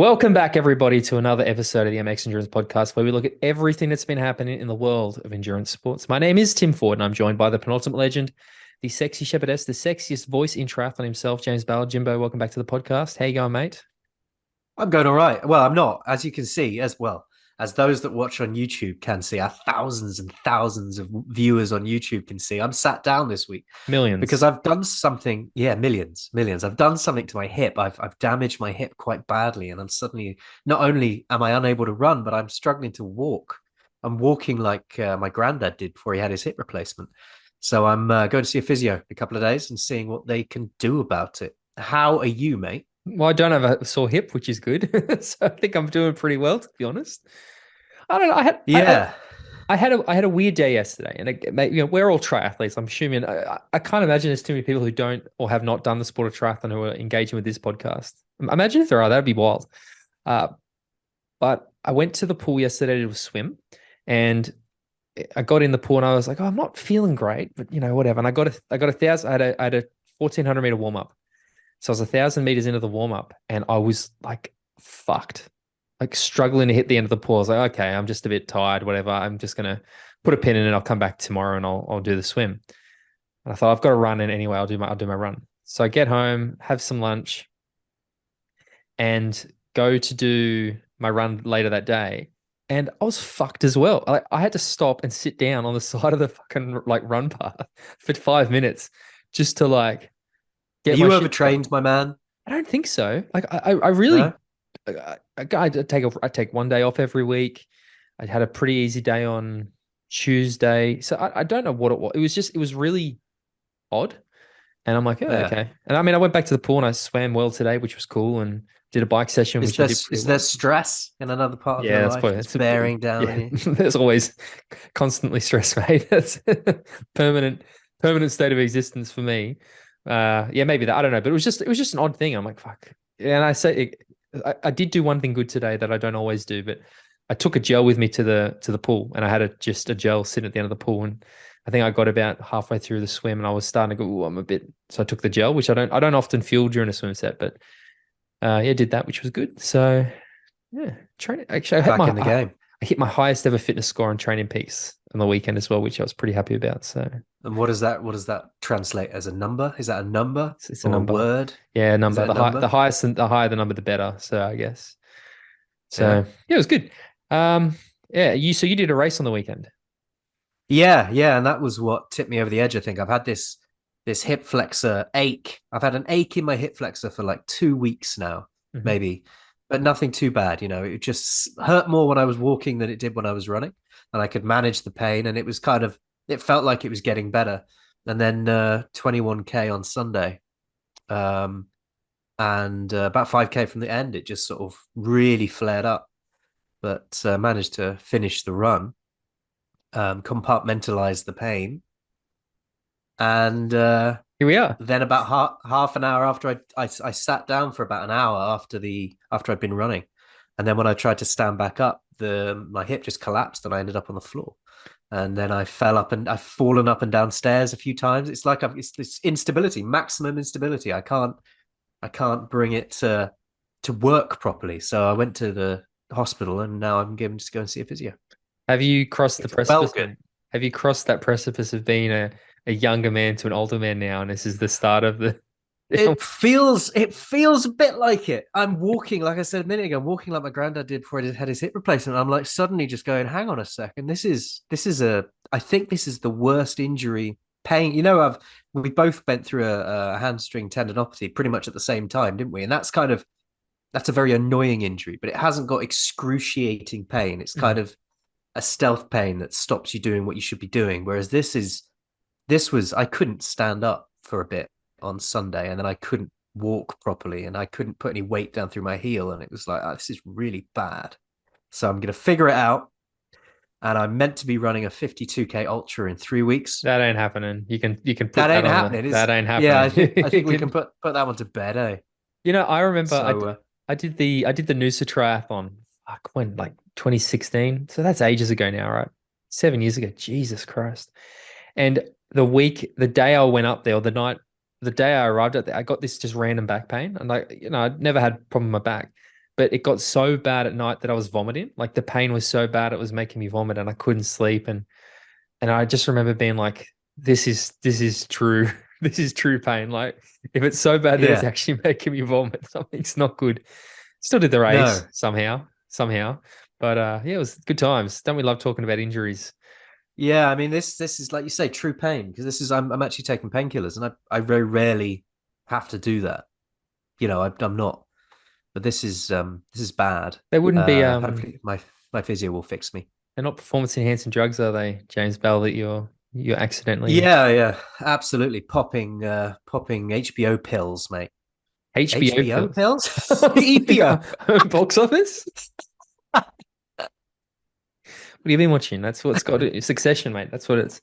Welcome back, everybody, to another episode of the MX Endurance Podcast, where we look at everything that's been happening in the world of endurance sports. My name is Tim Ford, and I'm joined by the penultimate legend, the sexy shepherdess, the sexiest voice in triathlon himself, James Ballard. Jimbo, welcome back to the podcast. How you going, mate? I'm going all right. Well, I'm not, as you can see, as well as those that watch on YouTube can see, our thousands and thousands of viewers on YouTube can see. I'm sat down this week because Millions. I've done something. Yeah, millions. I've done something to my hip. I've damaged my hip quite badly, and I'm suddenly not only am I unable to run, but I'm struggling to walk. I'm walking like my granddad did before he had his hip replacement. So I'm going to see a physio in a couple of days and seeing what they can do about it. How are you, mate? Well, I don't have a sore hip, which is good. So I think I'm doing pretty well, to be honest. I don't know. Yeah. I had a weird day yesterday, and we're all triathletes. I'm assuming I can't imagine there's too many people who don't or have not done the sport of triathlon who are engaging with this podcast. Imagine if there are, that'd be wild. Uh, but I went to the pool yesterday to swim, and I got in the pool and I was like, oh, I'm not feeling great, but whatever. And I got a thousand. I had a 1,400 meter warm up, so I was 1,000 meters into the warm up, and I was like fucked, like struggling to hit the end of the pool. I was like, okay, I'm just a bit tired, whatever. I'm just gonna put a pin in it. I'll come back tomorrow and I'll do the swim. And I thought I've got to run in anyway. I'll do my run. So I get home, have some lunch, and go to do my run later that day. And I was fucked as well. I had to stop and sit down on the side of the fucking like run path for 5 minutes just to like Are get my you shit together. overtrained, my man? I don't think so. Like I really No? I take one day off every week. I had a pretty easy day on Tuesday. So I don't know what it was. It was really odd. And I'm like, oh, Yeah. okay. And I mean, I went back to the pool and I swam well today, which was cool, and did a bike session, which I did pretty Is there well. stress in another part of your Yeah, that's life probably that's bearing down on yeah. you? There's always constantly stress, mate. That's permanent permanent state of existence for me. Yeah, maybe that. I don't know, but it was just an odd thing. I'm like, fuck. And I did do one thing good today that I don't always do, but I took a gel with me to the pool, and I had just a gel sitting at the end of the pool, and I think I got about halfway through the swim, and I was starting to go, "Ooh, I'm a bit." So I took the gel, which I don't often feel during a swim set, but yeah, did that, which was good. So yeah, training. Actually, Back in the game. I hit my highest ever fitness score on Training Peaks on the weekend as well, which I was pretty happy about. So And what does that translate as a number? Is that a number it's a or a number. word? Yeah, Is number. it a number? The higher the number, the better. So I guess. Yeah. So yeah, it was good. Yeah, you did a race on the weekend. Yeah, and that was what tipped me over the edge, I think. I've had this hip flexor ache. I've had an ache in my hip flexor for like 2 weeks now, Hmm. maybe, but nothing too bad. It just hurt more when I was walking than it did when I was running, and I could manage the pain. And it was it felt like it was getting better. And then 21K on Sunday, um, and about 5K from the end, it just sort of really flared up, but managed to finish the run, compartmentalize the pain, and Here we are. then about half an hour after I sat down for about an hour after I'd been running, and then when I tried to stand back up, the my hip just collapsed and I ended up on the floor, and then I fell up and I've fallen up and down stairs a few times. It's like it's this instability, maximum instability. I can't bring it to work properly. So I went to the hospital and now I'm going to go and see a physio. Have you crossed the It felt precipice? good. Have you crossed that precipice of being a younger man to an older man now, and this is the start of the It feels a bit like it. I'm walking, like I said a minute ago, I'm walking like my granddad did before he had his hip replacement. I'm like suddenly just going, hang on a second. This is a I think this is the worst injury pain. We both went through a hamstring tendinopathy pretty much at the same time, didn't we? And that's a very annoying injury, but it hasn't got excruciating pain. It's kind Mhm. of a stealth pain that stops you doing what you should be doing. Whereas this was I couldn't stand up for a bit on Sunday, and then I couldn't walk properly, and I couldn't put any weight down through my heel, and it was like, oh, this is really bad. So I'm gonna figure it out, and I'm meant to be running a 52K ultra in 3 weeks. That ain't happening. You can put That that ain't on the happening. that Is ain't Yeah, happening. I You think we can can, put that one to bed, eh? I remember So I did the Noosa triathlon. Fuck, when, like 2016. So that's ages ago now, right? 7 years ago. Jesus Christ. And the day I went up there, or the day I arrived at there, I got this just random back pain. And I'd never had a problem with my back. but it got so bad at night that I was vomiting. Like the pain was so bad, it was making me vomit and I couldn't sleep. And I just remember being like, this is true. This is true pain. Like if it's so bad that it's Yeah. actually making me vomit, something's not good. Still did the race No. somehow. But yeah, it was good times. Don't we love talking about injuries? Yeah, I mean this is like you say, true pain, because this is I'm actually taking painkillers, and I very rarely have to do that. I'm not, but this is bad. They wouldn't be Hopefully my physio will fix me. they're not performance enhancing drugs, are they, James Bell, that you're accidentally Yeah, absolutely. Popping HBO pills, mate. HBO HBO pills? pills? EPO. Box office? What have you been watching? That's what's got it. Succession, mate. That's what it's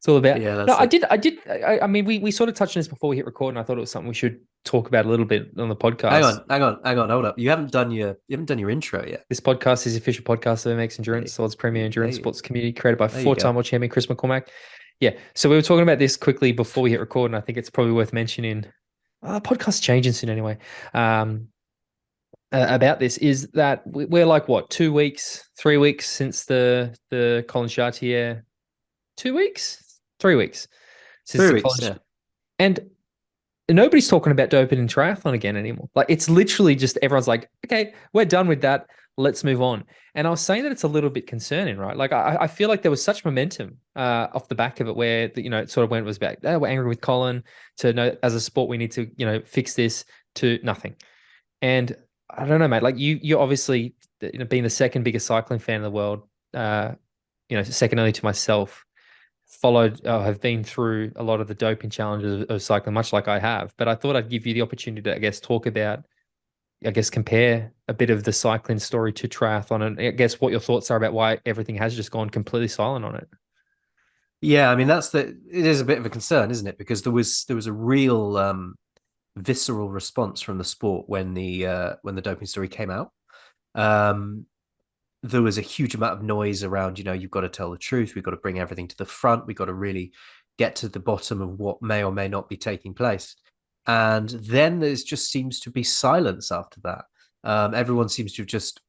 all about. Yeah, No, that's it. I mean, we sort of touched on this before we hit record, and I thought it was something we should talk about a little bit on the Hang podcast. on, hold up. You haven't done your intro yet. This podcast is the official podcast of MX Endurance, the world's premier endurance sports community, created by There you go. four-time world champion Chris McCormack. Yeah, so we were talking about this quickly before we hit record, and I think it's probably worth mentioning. Podcast's changing soon anyway. About this is that we're like what 2 weeks, 3 weeks since the Colin Chartier. 2 weeks, 3 weeks since 3 the weeks, Colin, yeah. and nobody's talking about doping in triathlon again anymore. Like it's literally just everyone's like, okay, we're done with that. Let's move on. And I was saying that it's a little bit concerning, right? Like I feel like there was such momentum off the back of it where it sort of went was back. Oh, we're angry with Colin to know as a sport we need to fix this to nothing. And I don't know, mate. Like you're obviously being the second biggest cycling fan in the world. Second only to myself. Have been through a lot of the doping challenges of cycling, much like I have. But I thought I'd give you the opportunity to, I guess, talk about, compare a bit of the cycling story to triathlon, and I guess what your thoughts are about why everything has just gone completely silent on it. Yeah, I mean it is a bit of a concern, isn't it? Because there was a real visceral response from the sport when the doping story came out. There was a huge amount of noise around, you've got to tell the truth. We've got to bring everything to the front. We've got to really get to the bottom of what may or may not be taking place. And then there just seems to be silence after that. Everyone seems to have just,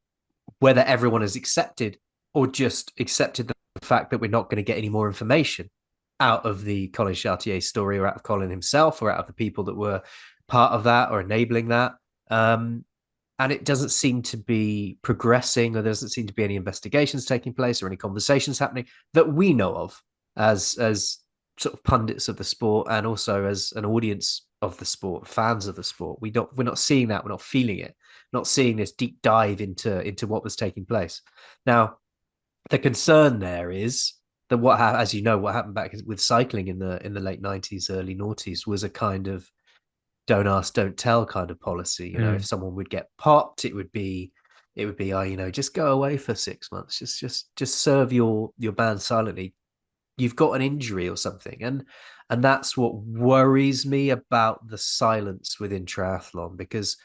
whether everyone has accepted or just accepted the fact that we're not going to get any more information out of the Colin Chartier story or out of Colin himself or out of the people that were part of that or enabling that. And it doesn't seem to be progressing, or there doesn't seem to be any investigations taking place or any conversations happening that we know of as sort of pundits of the sport, and also as an audience of the sport, fans of the sport. We're not seeing that. We're not feeling it. Not seeing this deep dive into what was taking place. Now, the concern there is that what happened back with cycling in the late 90s, early noughties was a kind of don't ask, don't tell kind of policy. If someone would get popped, it would be, just go away for 6 months. Just serve your ban silently. You've got an injury or something. And that's what worries me about the silence within triathlon, because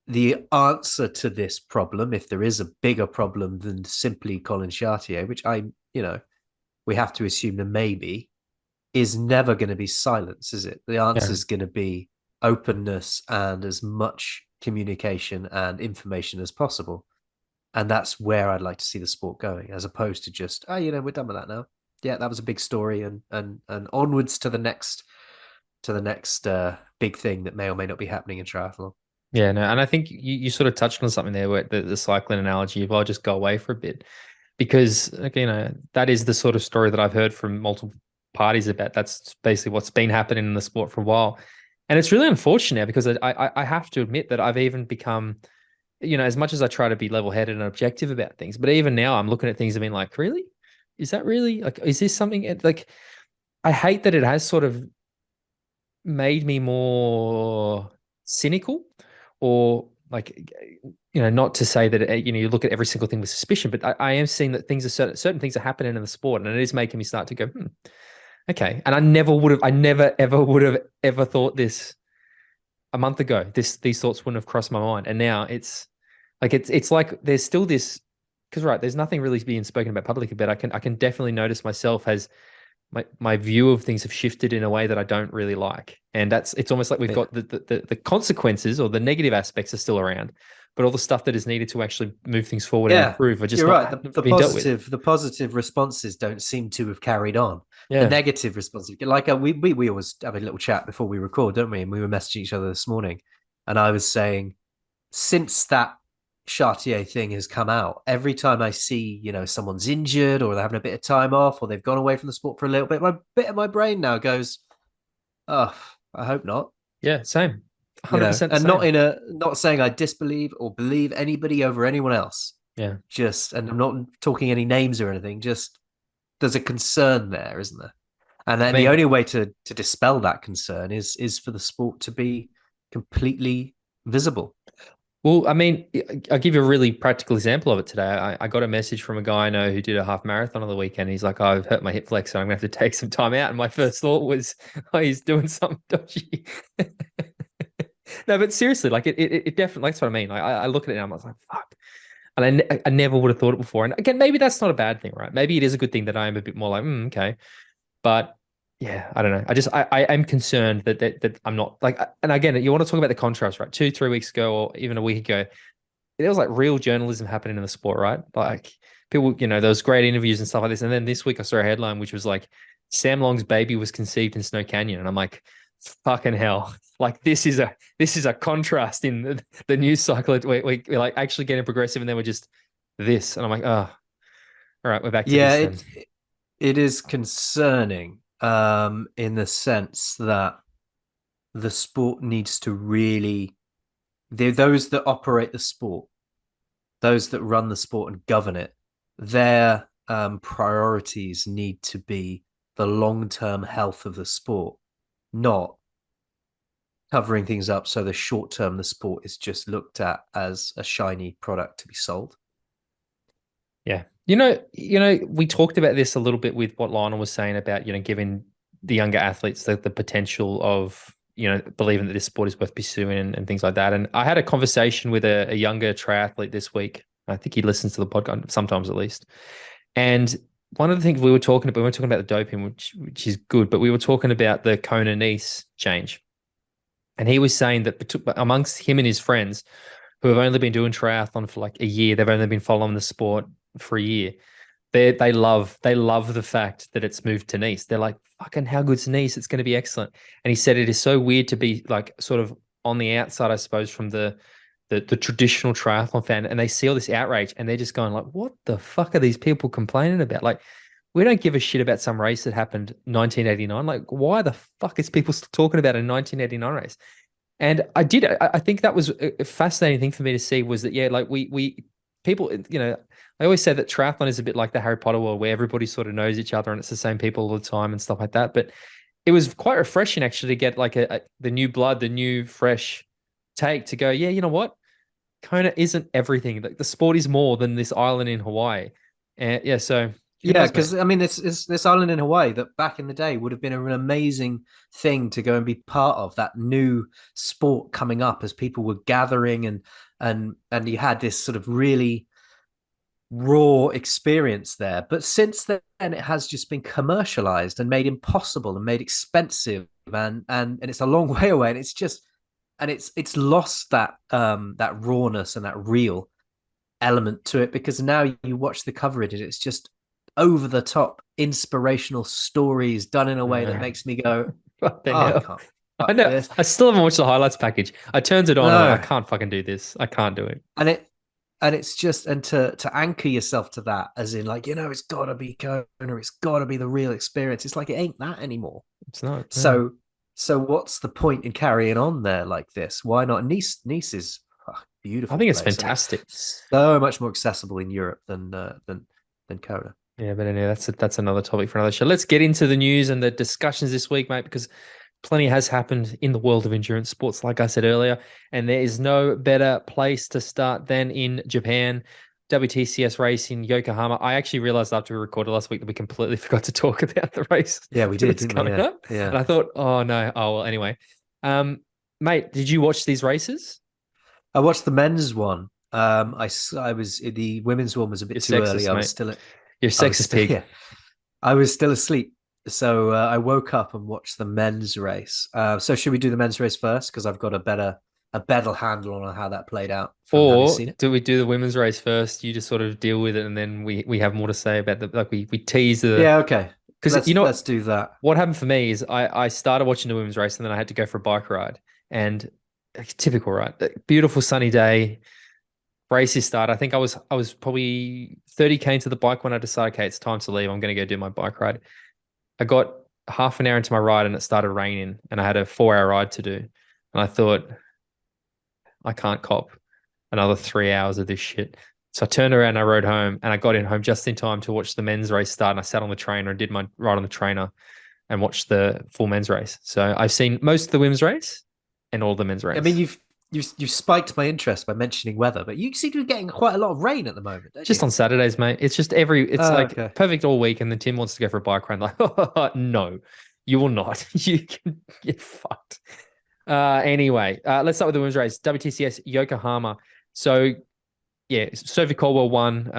the answer to this problem, if there is a bigger problem than simply Colin Chartier, which we have to assume there may be, is never going to be silence, is it? The answer is going to be openness and as much communication and information as possible. And that's where I'd like to see the sport going, as opposed to just, we're done with that now. Yeah, that was a big story, and onwards to the next big thing that may or may not be happening in triathlon. Yeah, no, and I think you sort of touched on something there, where the cycling analogy, if I'll just go away for a bit, because that is the sort of story that I've heard from multiple parties about. That's basically what's been happening in the sport for a while. And it's really unfortunate, because I have to admit that I've even become, as much as I try to be level-headed and objective about things, but even now I'm looking at things and being like, really? Is that really, like, is this something, like, I hate that it has sort of made me more cynical, or like, not to say that, you look at every single thing with suspicion, but I am seeing that certain things are happening in the sport, and it is making me start to go, okay. And I never ever would have ever thought this a month ago. These thoughts wouldn't have crossed my mind. And now it's like there's still this, because there's nothing really being spoken about publicly, but I can definitely notice myself as my view of things have shifted in a way that I don't really like. And it's almost like we've got the consequences or the negative aspects are still around, but all the stuff that is needed to actually move things forward and Yeah, improve are just you're right. not The being dealt with. positive, the positive responses don't seem to have carried on. The Yeah. negative responses, like we always have a little chat before we record, don't we? And we were messaging each other this morning, and I was saying, since that Chartier thing has come out, every time I see, someone's injured or they're having a bit of time off or they've gone away from the sport for a little bit, my bit of my brain now goes, oh, I hope not. Yeah, same. 100% And same. not saying I disbelieve or believe anybody over anyone else. Yeah. And I'm not talking any names or anything, just there's a concern there, isn't there? And I then the mean, only way to dispel that concern is for the sport to be completely visible. well, I mean, I'll give you a really practical example of it today. I got a message from a guy I know who did a half marathon on the weekend. He's like, oh, I've hurt my hip flexor. I'm going to have to take some time out. And my first thought was, oh, he's doing something dodgy. No, but seriously, like it definitely, that's what I mean. Like, I look at it and I was like, fuck. And I never would have thought it before. And again, maybe that's not a bad thing, right? Maybe it is a good thing that I am a bit more like, okay. But yeah, I don't know. I am concerned that I'm not like, and again, you want to talk about the contrast, right? 2-3 weeks ago, or even a week ago, there was like real journalism happening in the sport, right? Like people, there was great interviews and stuff like this. And then this week I saw a headline which was like, Sam Long's baby was conceived in Snow Canyon, and I'm like, fucking hell! Like this is a contrast in the news cycle. We're like actually getting progressive, and then we're just this, and I'm like, oh, all right, we're back to Yeah, this then. it is concerning in the sense that the sport needs to really, those that operate the sport, those that run the sport and govern it, their priorities need to be the long-term health of the sport, not covering things up so the short term the sport is just looked at as a shiny product to be sold. Yeah. We talked about this a little bit with what Lionel was saying about, giving the younger athletes the potential of, believing that this sport is worth pursuing and things like that. And I had a conversation with a younger triathlete this week. I think he listens to the podcast sometimes at least. And one of the things we were talking about the doping, which is good, but we were talking about the Kona-Nice change. And he was saying that amongst him and his friends who have only been doing triathlon for like a year, they've only been following the sport for a year. They love the fact that it's moved to Nice. They're like, fucking how good's Nice? It's going to be excellent. And he said it is so weird to be like sort of on the outside, I suppose, from the traditional triathlon fan, and they see all this outrage and they're just going like, what the fuck are these people complaining about? Like, we don't give a shit about some race that happened 1989. Like, why the fuck is people still talking about a 1989 race? And I think that was a fascinating thing for me to see was that, yeah, like we people, I always say that triathlon is a bit like the Harry Potter world where everybody sort of knows each other and it's the same people all the time and stuff like that. But it was quite refreshing actually to get like the new blood, the new fresh take to go, yeah, you know what? Kona isn't everything. Like the sport is more than this island in Hawaii. And yeah, so who Yeah, knows, mate? because I mean, it's this island in Hawaii that back in the day would have been an amazing thing to go and be part of, that new sport coming up as people were gathering and you had this sort of really raw experience there. But since then, it has just been commercialized and made impossible and made expensive, and it's a long way away, and it's lost that rawness and that real element to it, because now you watch the coverage and it's just over the top inspirational stories done in a way that makes me go, What the oh, I hell? can't I fuck know. this. I still haven't watched the highlights package. I turned it on. I'm like, I No. can't fucking do this. I can't do it. And it's just, and to anchor yourself to that, as in like, it's gotta be Kona, it's gotta be the real experience. It's like it ain't that anymore. It's not. No. So what's the point in carrying on there like this? Why not? Nice is a I beautiful think it's place, and fantastic. it's so much more accessible in Europe than Kona. Yeah, but anyway, that's another topic for another show. Let's get into the news and the discussions this week, mate, because plenty has happened in the world of endurance sports, like I said earlier, and there is no better place to start than in Japan. WTCS race in Yokohama. I actually realized after we recorded last week that we completely forgot to talk about the race. Yeah, we did, That's didn't we? coming Yeah, up. yeah. And I thought, oh no, oh well, anyway. Mate, did you watch these races? I watched the men's one. I was the women's one was a You're bit too early. sexist, mate. You're a I was sexist pig. yeah, I was still asleep. So I woke up and watched the men's race. So should we do the men's race first? Because I've got a a better handle on how that played out from having Or seen it. do we do the women's race first? You just sort of deal with it, and then we have more to say about the like we tease the Yeah, okay. because you know Let's do that. what happened for me is I started watching the women's race and then I had to go for a bike ride and typical right, beautiful sunny day. Races start. I think I was probably 30K into the bike when I decided, okay, it's time to leave. I'm going to go do my bike ride. I got half an hour into my ride and it started raining and I had a 4 hour ride to do. And I thought, I can't cop another 3 hours of this shit. So I turned around and I rode home and I got in home just in time to watch the men's race start. And I sat on the trainer and did my ride on the trainer and watched the full men's race. So I've seen most of the women's race and all the men's I race. mean, you've spiked my interest by mentioning weather, but you seem to be getting quite a lot of rain at the moment, don't Just you? on Saturdays, mate. It's just it's Oh, like okay. perfect all week. And then Tim wants to go for a bike ride. Like, no, you will not. You can get fucked. Anyway, let's start with the women's race. WTCS Yokohama. So yeah, Sophie Coldwell won.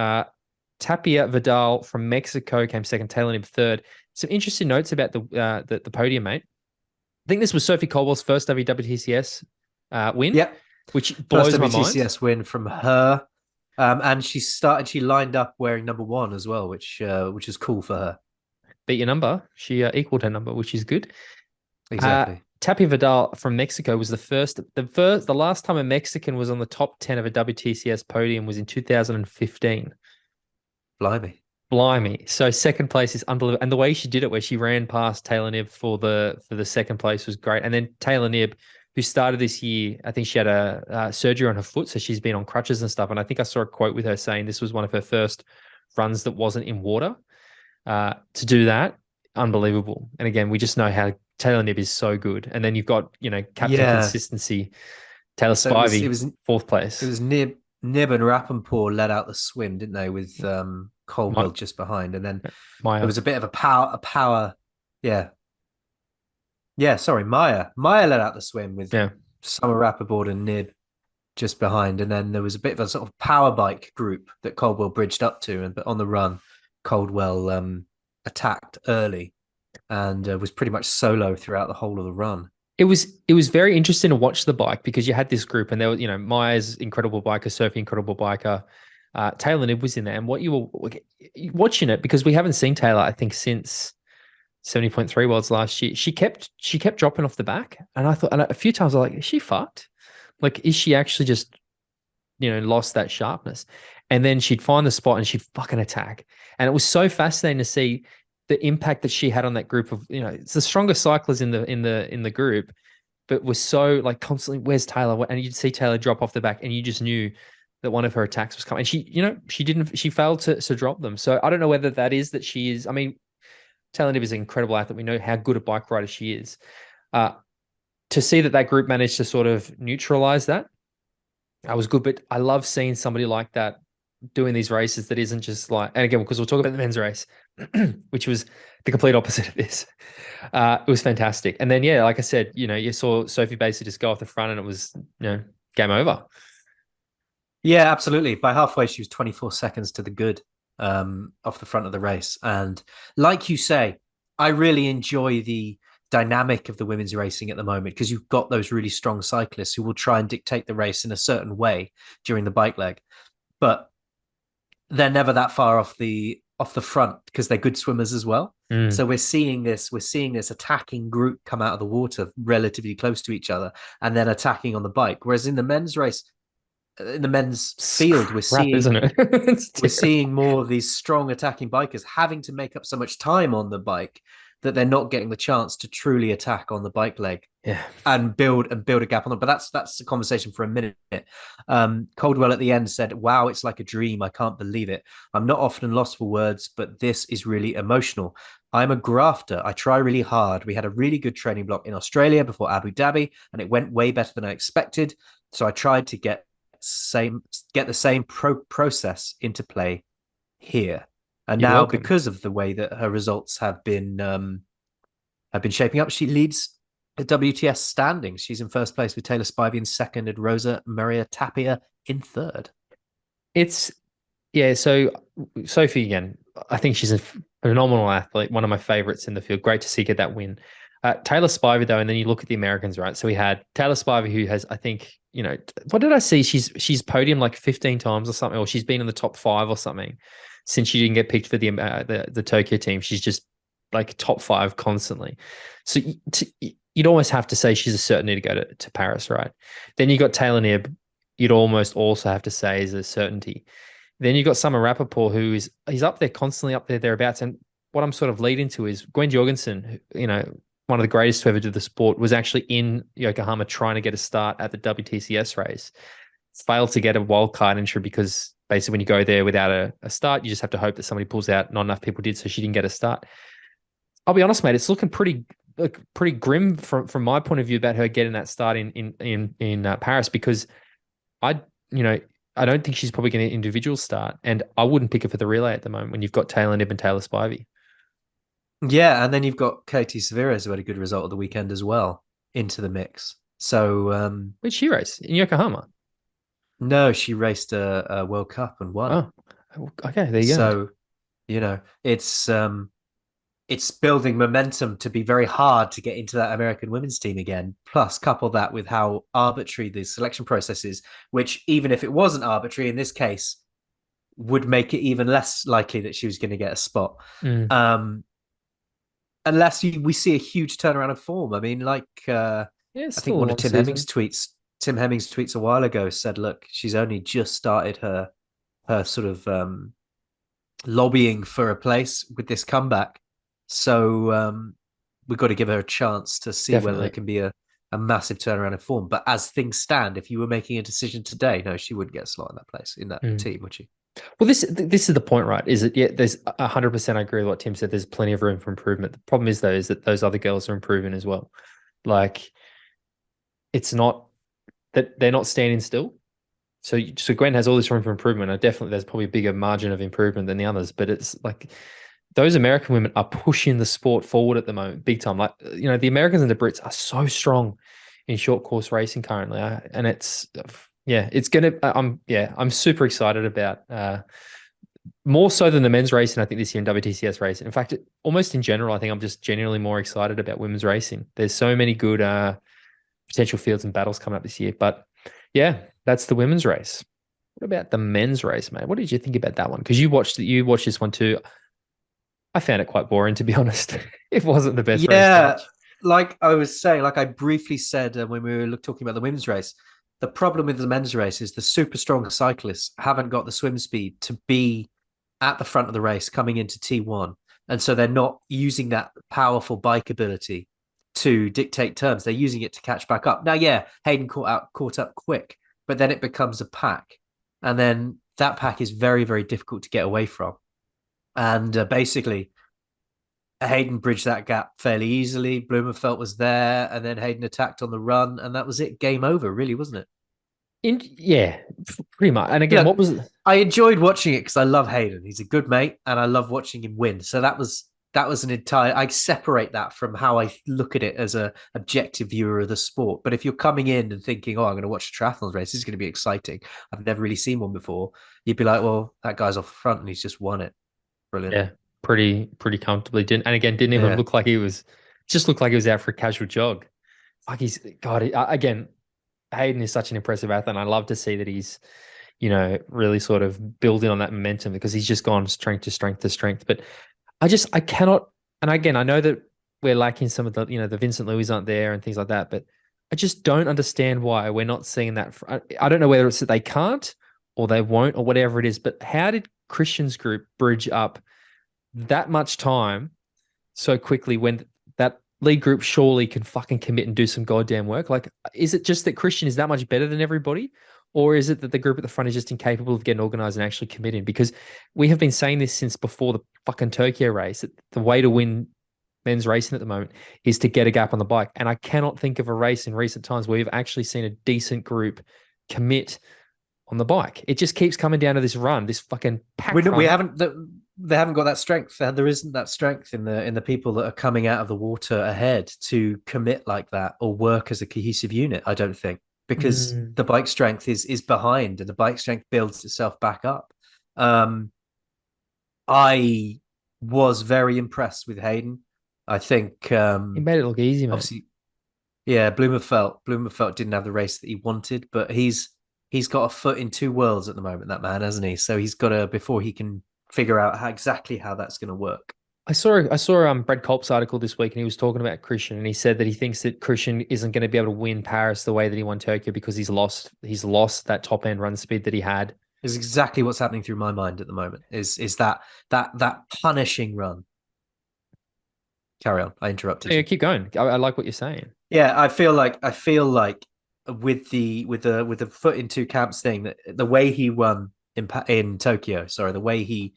Tapia Vidal from Mexico came second. Taylor Knibb third. Some interesting notes about the podium, mate. I think this was Sophie Coldwell's first WTCS win, Yep. which First blows my mind. WTCS win from her. And she lined up wearing number 1 as well, which is cool for her. Beat your number. She equaled her number, which is good. Exactly. Tapia Vidal from Mexico was the last time a Mexican was on the top 10 of a WTCS podium was in 2015. Blimey. So second place is unbelievable. And the way she did it, where she ran past Taylor Knibb for the second place was great. And then Taylor Knibb, who started this year, I think she had a surgery on her foot. So she's been on crutches and stuff. And I think I saw a quote with her saying this was one of her first runs that wasn't in water. To do that, unbelievable. And again, we just know how Taylor Knibb is so good. And then you've got, captain consistency. Taylor So Spivey, fourth place. It was Knibb and Rappenpour led out the swim, didn't they? With Coldwell just behind, and then there was a bit of a power. Yeah. Sorry, Maya led out the swim with Summer Rappaport and Knibb just behind, and then there was a bit of a sort of power bike group that Coldwell bridged up to, but on the run, Coldwell attacked early and was pretty much solo throughout the whole of the run. It was very interesting to watch the bike because you had this group and there was, Maya's incredible biker, Sophie incredible biker, Taylor Knibb was in there. And what you were watching it, because we haven't seen Taylor, I think, since 70.3 Worlds last year. She kept dropping off the back. And I thought, and a few times I was like, is she fucked? Like, is she actually just, lost that sharpness? And then she'd find the spot and she'd fucking attack. And it was so fascinating to see the impact that she had on that group of, it's the strongest cyclists in the group, but was so like constantly, where's Taylor? And you'd see Taylor drop off the back and you just knew that one of her attacks was coming. And she failed to drop them. So I don't know whether that is that she is, I mean, Taylor Knibb is an incredible athlete. We know how good a bike rider she is. To see that group managed to sort of neutralize that was good. But I love seeing somebody like that doing these races that isn't just like, and again, because we'll talk about the men's race, which was the complete opposite of this. It was fantastic. And then, like I said, you saw Sophie basically just go off the front and it was, game over. Yeah, absolutely. By halfway, she was 24 seconds to the good off the front of the race. And like you say, I really enjoy the dynamic of the women's racing at the moment because you've got those really strong cyclists who will try and dictate the race in a certain way during the bike leg. But they're never that far off the front because they're good swimmers as well. So we're seeing this attacking group come out of the water relatively close to each other and then attacking on the bike. Whereas in the men's race, in the men's field, we're seeing more of these strong attacking bikers having to make up so much time on the bike that they're not getting the chance to truly attack on the bike leg and build a gap on them. But that's a conversation for a minute. Coldwell at the end said, "Wow, it's like a dream. I can't believe it. I'm not often lost for words, but this is really emotional. I'm a grafter. I try really hard. We had a really good training block in Australia before Abu Dhabi, and it went way better than I expected. So I tried to get the same process into play here. And You're now, welcome. because of the way that her results have been shaping up, she leads the WTS standings. She's in first place with Taylor Spivey in second and Rosa Maria Tapia in third. So Sophie, again, I think she's a phenomenal athlete, one of my favorites in the field. Great to see her get that win. Taylor Spivey though, and then you look at the Americans, right? So we had Taylor Spivey, who has, I think, what did I see? She's podium like 15 times or something, or she's been in the top 5 or something since she didn't get picked for the Tokyo team. She's just like top 5 constantly. So you'd almost have to say she's a certainty to go to Paris, right? Then you got Taylor Knibb. You'd almost also have to say is a certainty. Then you've got Summer Rappaport, he's up there constantly, up there thereabouts. And what I'm sort of leading to is Gwen Jorgensen, one of the greatest to ever do the sport, was actually in Yokohama trying to get a start at the WTCS race. Failed to get a wildcard entry because basically when you go there without a start, you just have to hope that somebody pulls out. Not enough people did, so she didn't get a start. I'll be honest, mate, it's looking pretty grim from my point of view about her getting that start in Paris, because I don't think she's probably going to individual start, and I wouldn't pick her for the relay at the moment when you've got Taylor Knibb and Taylor Spivey. Yeah, and then you've got Katie Severas, who had a good result at the weekend as well, into the mix. So, where'd she race? In Yokohama? No, she raced a World Cup and won. Oh, okay, there you go. So, it's building momentum to be very hard to get into that American women's team again. Plus, couple that with how arbitrary the selection process is, which, even if it wasn't arbitrary in this case, would make it even less likely that she was going to get a spot. Unless we see a huge turnaround of form. I mean, I think one of Tim Hemming's tweets a while ago said, look, she's only just started her sort of lobbying for a place with this comeback. So we've got to give her a chance to see whether there can be a massive turnaround of form. But as things stand, if you were making a decision today, no, she wouldn't get a slot in that place, in that team, would she? Well, this is the point, right? Is that, yeah, there's 100%. I agree with what Tim said. There's plenty of room for improvement. The problem is, though, is that those other girls are improving as well. Like, it's not that they're not standing still. So Gwen has all this room for improvement. And definitely, there's probably a bigger margin of improvement than the others. But it's like those American women are pushing the sport forward at the moment, big time. Like, the Americans and the Brits are so strong in short course racing currently, and it's. Yeah, it's gonna. I'm super excited about more so than the men's racing. I think this year in WTCS racing. In fact, almost in general, I think I'm just genuinely more excited about women's racing. There's so many good potential fields and battles coming up this year. But yeah, that's the women's race. What about the men's race, mate? What did you think about that one? Because you watched this one too. I found it quite boring, to be honest. It wasn't the best race. Yeah, like I was saying, like I briefly said when we were talking about the women's race. The problem with the men's race is the super strong cyclists haven't got the swim speed to be at the front of the race coming into T1. And so they're not using that powerful bike ability to dictate terms. They're using it to catch back up. Now, yeah, Hayden caught up quick, but then it becomes a pack. And then that pack is very, very difficult to get away from. And basically, Hayden bridged that gap fairly easily. Blumenfeld was there, and then Hayden attacked on the run, and that was it. Game over, really, wasn't it? Yeah, pretty much. And again, what was I enjoyed watching it because I love Hayden. He's a good mate, and I love watching him win. So that was an entire. I separate that from how I look at it as a objective viewer of the sport. But if you're coming in and thinking, "Oh, I'm going to watch a triathlon race. This is going to be exciting. I've never really seen one before," you'd be like, "Well, that guy's off the front, and he's just won it. Brilliant." Yeah. Pretty comfortably. Didn't even look like he was. Just looked like he was out for a casual jog. Like again, Hayden is such an impressive athlete. And I love to see that he's, really sort of building on that momentum, because he's just gone strength to strength to strength. But I cannot. And again, I know that we're lacking some of the, the Vincent Louis aren't there and things like that. But I just don't understand why we're not seeing that. I don't know whether it's that they can't or they won't or whatever it is. But how did Christian's group bridge up that much time so quickly when that lead group surely can fucking commit and do some goddamn work? Like, is it just that Christian is that much better than everybody? Or is it that the group at the front is just incapable of getting organized and actually committing? Because we have been saying this since before the fucking Tokyo race, that the way to win men's racing at the moment is to get a gap on the bike. And I cannot think of a race in recent times where we've actually seen a decent group commit on the bike. It just keeps coming down to this run, this fucking pack run. They haven't got that strength. There isn't that strength in the people that are coming out of the water ahead to commit like that or work as a cohesive unit. I don't think, because the bike strength is behind, and the bike strength builds itself back up. I was very impressed with Hayden. I think He made it look easy, mate. obviously, yeah, Blumenfeld didn't have the race that he wanted, but he's got a foot in two worlds at the moment, that man, hasn't he? So he's got to, before he can figure out exactly how that's going to work. I saw Brad Kolb's article this week, and he was talking about Christian, and he said that he thinks that Christian isn't going to be able to win Paris the way that he won Tokyo because he's lost that top end run speed that he had. Is exactly what's happening through my mind at the moment. Is that punishing run? Carry on. I interrupted Yeah, you. keep going. I like what you're saying. Yeah, I feel like with the foot in two camps thing, that the way he won in Tokyo, sorry, the way he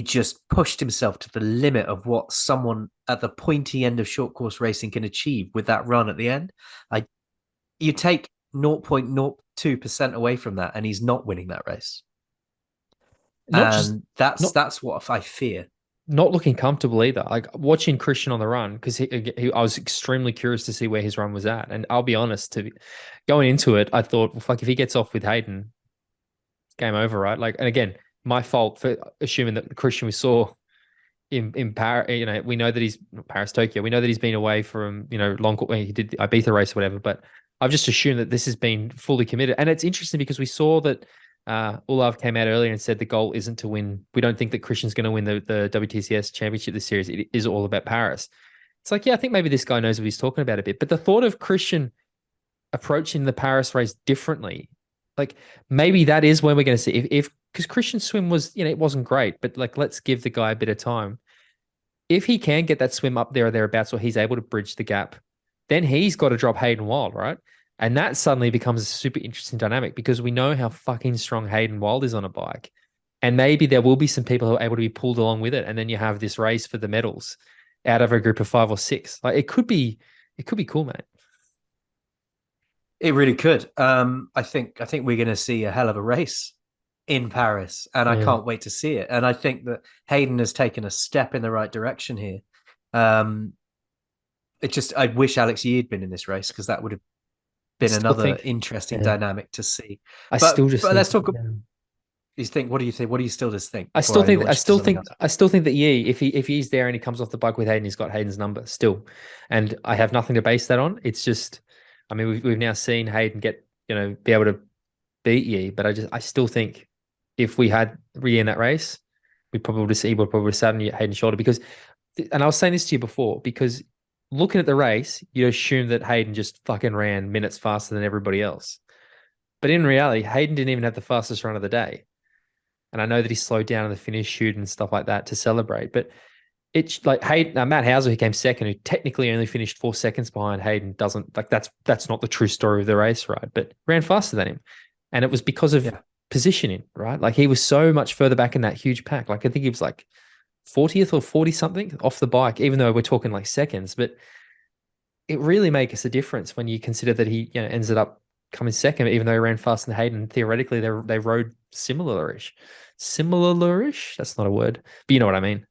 just pushed himself to the limit of what someone at the pointy end of short course racing can achieve with that run at the end. I You take 0.02% away from that, and he's not winning that race. Not just And that's not that's what I fear. not looking comfortable either. Like watching Christian on the run because I was extremely curious to see where his run was at. And I'll be honest, to going into it, I thought, well, fuck, if he gets off with Hayden, game over, right? Like, and again, my fault for assuming that the Christian we saw in Paris, we know that he's Paris, Tokyo. We know that he's been away from, long. He did the Ibiza race or whatever, but I've just assumed that this has been fully committed. And it's interesting because we saw that Olav came out earlier and said the goal isn't to win. We don't think that Christian's going to win the WTCS championship this series. It is all about Paris. It's like, yeah, I think maybe this guy knows what he's talking about a bit. But the thought of Christian approaching the Paris race differently, like maybe that is when we're going to see if because Christian's swim was, it wasn't great, but like let's give the guy a bit of time. If he can get that swim up there or thereabouts, or he's able to bridge the gap, then he's got to drop Hayden Wilde, right? And that suddenly becomes a super interesting dynamic because we know how fucking strong Hayden Wilde is on a bike. And maybe there will be some people who are able to be pulled along with it. And then you have this race for the medals out of a group of 5 or 6. Like it could be cool, mate. It really could. I think we're going to see a hell of a race in Paris, and I Yeah. can't wait to see it. And I think that Hayden has taken a step in the right direction here. Um, I wish Alex Yee had been in this race because that would have I been still another think, interesting yeah, dynamic to see. I still But just but think, let's talk. yeah. You think? What do you think? What do you still just think I before still I think I launch into still something think else? I still think that Yee, if he's there and he comes off the bike with Hayden, he's got Hayden's number still. And I have nothing to base that on. It's just, I mean, we've now seen Hayden get, be able to beat Yee, but I still think if we had Yee in that race, he would probably sat on Hayden's shoulder because, and I was saying this to you before, because looking at the race, you assume that Hayden just fucking ran minutes faster than everybody else. But in reality, Hayden didn't even have the fastest run of the day. And I know that he slowed down in the finish shoot and stuff like that to celebrate. But it's like Hayden, Matt Hauser, who came second, who technically only finished 4 seconds behind Hayden, doesn't like that's not the true story of the race, right? But ran faster than him. And it was because of positioning, right? Like he was so much further back in that huge pack. Like I think he was like 40th or 40 something off the bike, even though we're talking like seconds. But it really makes a difference when you consider that he ended up coming second, even though he ran faster than Hayden. Theoretically, they rode similar-ish. Similar-ish? That's not a word, but you know what I mean.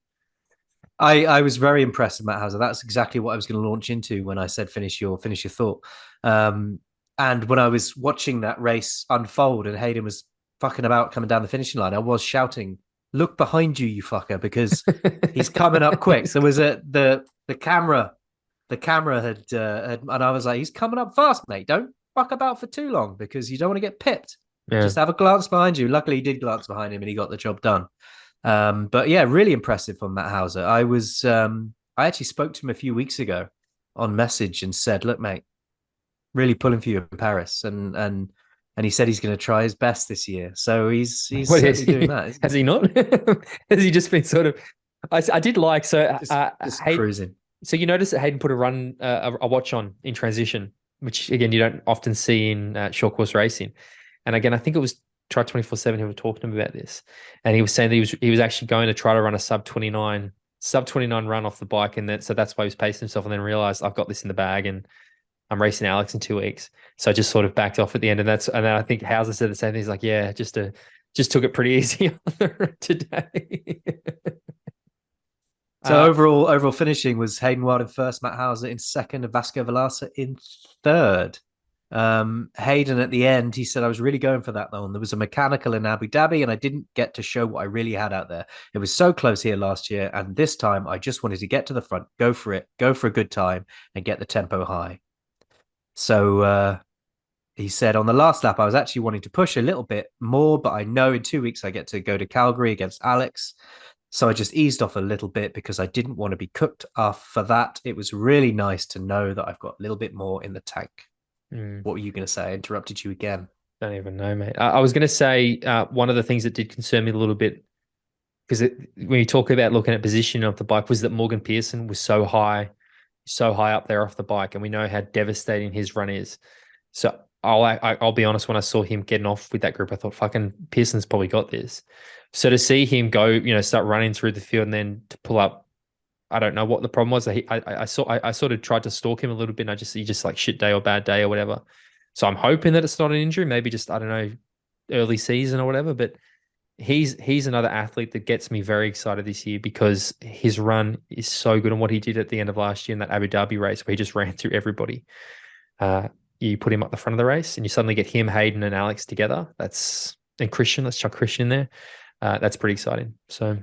I was very impressed with Matt Hauser. That's exactly what I was going to launch into when I said finish your thought. And when I was watching that race unfold and Hayden was fucking about coming down the finishing line, I was shouting, "Look behind you, you fucker!" because he's coming up quick. There was the camera, had, and I was like, "He's coming up fast, mate. Don't fuck about for too long because you don't want to get pipped. Yeah. Just have a glance behind you." Luckily, he did glance behind him and he got the job done. But yeah, really impressive from Matt Hauser. I actually spoke to him a few weeks ago on message and said, "Look, mate, really pulling for you in Paris," and he said he's going to try his best this year. So he's What is certainly he? doing that. Isn't Has he not? Has he just been sort of? I did like so. just cruising. So you notice that Hayden put a watch on in transition, which again you don't often see in short course racing. And again, I think it was Try 24/7 who were talking to him about this, and he was saying that he was actually going to try to run a sub 29 run off the bike, and so that's why he was pacing himself, and then realized I've got this in the bag, and I'm racing Alex in 2 weeks, so I just sort of backed off at the end, and then I think Hauser said the same thing. He's like, yeah, just took it pretty easy on the road today. So overall finishing was Hayden Wilde in first, Matt Hauser in second, and Vasco Vilasa in third. Hayden at the end, he said, I was really going for that though. And there was a mechanical in Abu Dhabi, and I didn't get to show what I really had out there. It was so close here last year. And this time I just wanted to get to the front, go for it, go for a good time, and get the tempo high. So he said on the last lap, I was actually wanting to push a little bit more, but I know in 2 weeks I get to go to Calgary against Alex. So I just eased off a little bit because I didn't want to be cooked off for that. It was really nice to know that I've got a little bit more in the tank. What were you going to say? I interrupted you again. Don't even know, mate. I was going to say one of the things that did concern me a little bit, because when you talk about looking at position of the bike, was that Morgan Pearson was so high up there off the bike, and we know how devastating his run is. So I'll be honest, when I saw him getting off with that group, I thought, fucking Pearson's probably got this. So to see him go, start running through the field and then to pull up, I don't know what the problem was. I sort of tried to stalk him a little bit, and he just like shit day or bad day or whatever. So I'm hoping that it's not an injury, maybe just, I don't know, early season or whatever. But he's another athlete that gets me very excited this year because his run is so good, and what he did at the end of last year in that Abu Dhabi race where he just ran through everybody. You put him up the front of the race and you suddenly get him, Hayden, and Alex together. And Christian, let's chuck Christian in there. That's pretty exciting. So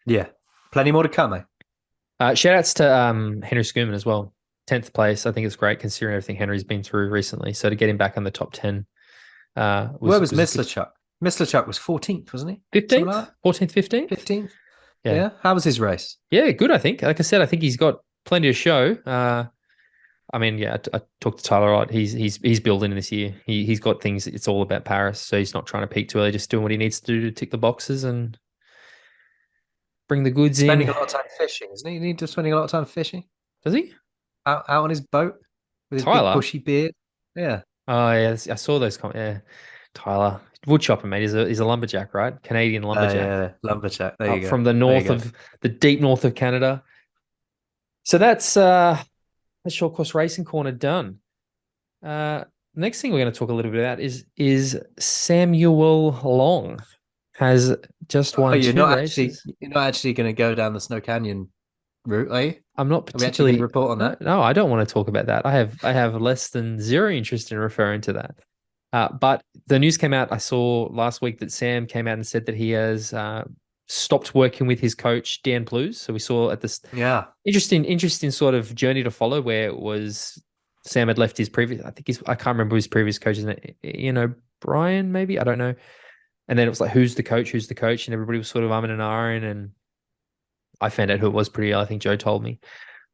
yeah, plenty more to come, mate. Shout outs to Henry Schoeman as well. 10th place. I think it's great considering everything Henry's been through recently. So to get him back on the top 10. Where was Mislichuk? Mislichuk was 14th, wasn't he? 15th? Like 14th, 15th? 15th. Yeah. How was his race? Yeah, good, I think. Like I said, I think he's got plenty to show. I talked to Tyler Ott. He's building this year. He's got things. It's all about Paris. So he's not trying to peak too early, just doing what he needs to do to tick the boxes and bring the goods spending in. A lot of time fishing, isn't he? You need to spending a lot of time fishing. Does he? Out on his boat with his Tyler? big bushy beard. Yeah. Oh yeah, I saw those comments. Yeah, Tyler, wood chopper, mate. He's a lumberjack, right? Canadian lumberjack. Yeah, lumberjack. There you go. From the north of the deep north of Canada. So that's short course racing corner done. Next thing we're going to talk a little bit about is Samuel Long has just won two races. You're not actually going to go down the Snow Canyon route, are you? I'm not particularly report on that. No, I don't want to talk about that. I have less than zero interest in referring to that. But the news came out. I saw last week that Sam came out and said that he has stopped working with his coach Dan Plews. So we saw at this interesting sort of journey to follow, where it was Sam had left his previous. I can't remember his previous coaches. Brian maybe, I don't know. And then it was like, who's the coach? And everybody was sort of umming and ahhing, and I found out who it was pretty early. I think Joe told me.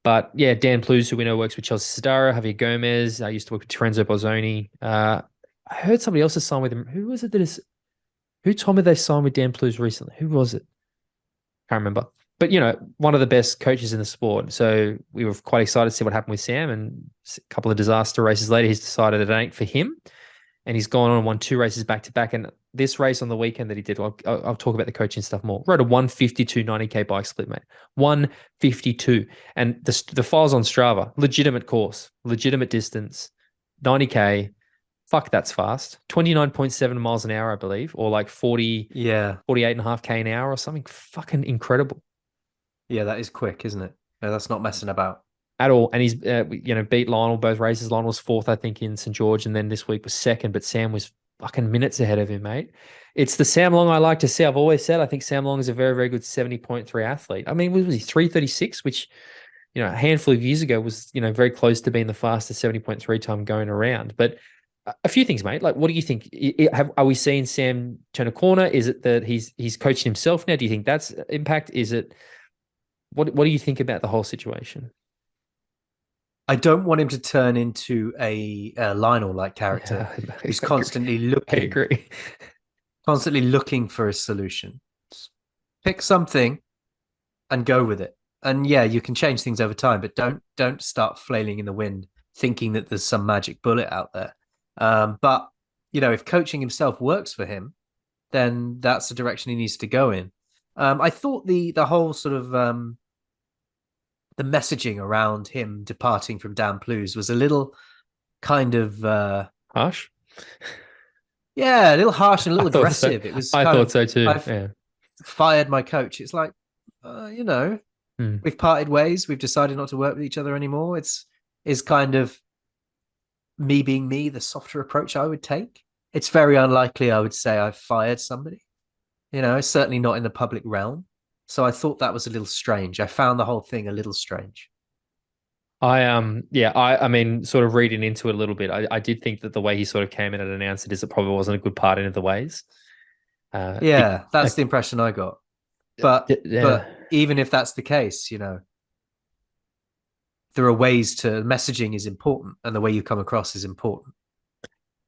But yeah, Dan Plews, who we know works with Chelsea Sodaro, Javier Gomez. I used to work with Terenzo Bozzoni. I heard somebody else has signed with him. Who was it who told me they signed with Dan Plews recently? Who was it? Can't remember. But, one of the best coaches in the sport. So we were quite excited to see what happened with Sam. And a couple of disaster races later, he's decided it ain't for him. And he's gone on and won 2 races back to back. And this race on the weekend that he did, I'll talk about the coaching stuff more. Rode a 152 90K bike split, mate. 152. And the files on Strava, legitimate course, legitimate distance, 90K. Fuck, that's fast. 29.7 miles an hour, I believe, or like 48.5K an hour or something. Fucking incredible. Yeah, that is quick, isn't it? No, that's not messing about at all. And he's, beat Lionel both races. Lionel was 4th, I think, in St. George, and then this week was 2nd, but Sam was fucking minutes ahead of him, mate. It's the Sam Long I like to see. I've always said I think Sam Long is a very, very good 70.3 athlete. I mean, was he 336, which, a handful of years ago was, very close to being the fastest 70.3 time going around. But a few things, mate. Like, what do you think? Are we seeing Sam turn a corner? Is it that he's coaching himself now? Do you think that's impact? Is it what do you think about the whole situation? I don't want him to turn into a Lionel-like character who's constantly looking. I agree. Constantly looking for a solution. Pick something and go with it. And yeah, you can change things over time, but don't start flailing in the wind thinking that there's some magic bullet out there. But if coaching himself works for him, then that's the direction he needs to go in. I thought the whole sort of the messaging around him departing from Dan Plews was a little kind of harsh. Yeah, a little harsh and a little aggressive. So. It was. I thought so too. I've fired my coach. It's like, we've parted ways. We've decided not to work with each other anymore. It's kind of me being me, the softer approach I would take. It's very unlikely I would say I've fired somebody. Certainly not in the public realm. So I thought that was a little strange. I found the whole thing a little strange. I mean, sort of reading into it a little bit, I did think that the way he sort of came in and announced it is it probably wasn't a good part in the ways. Yeah, that's the impression I got. But yeah. even if that's the case, there are ways to messaging is important, and the way you come across is important.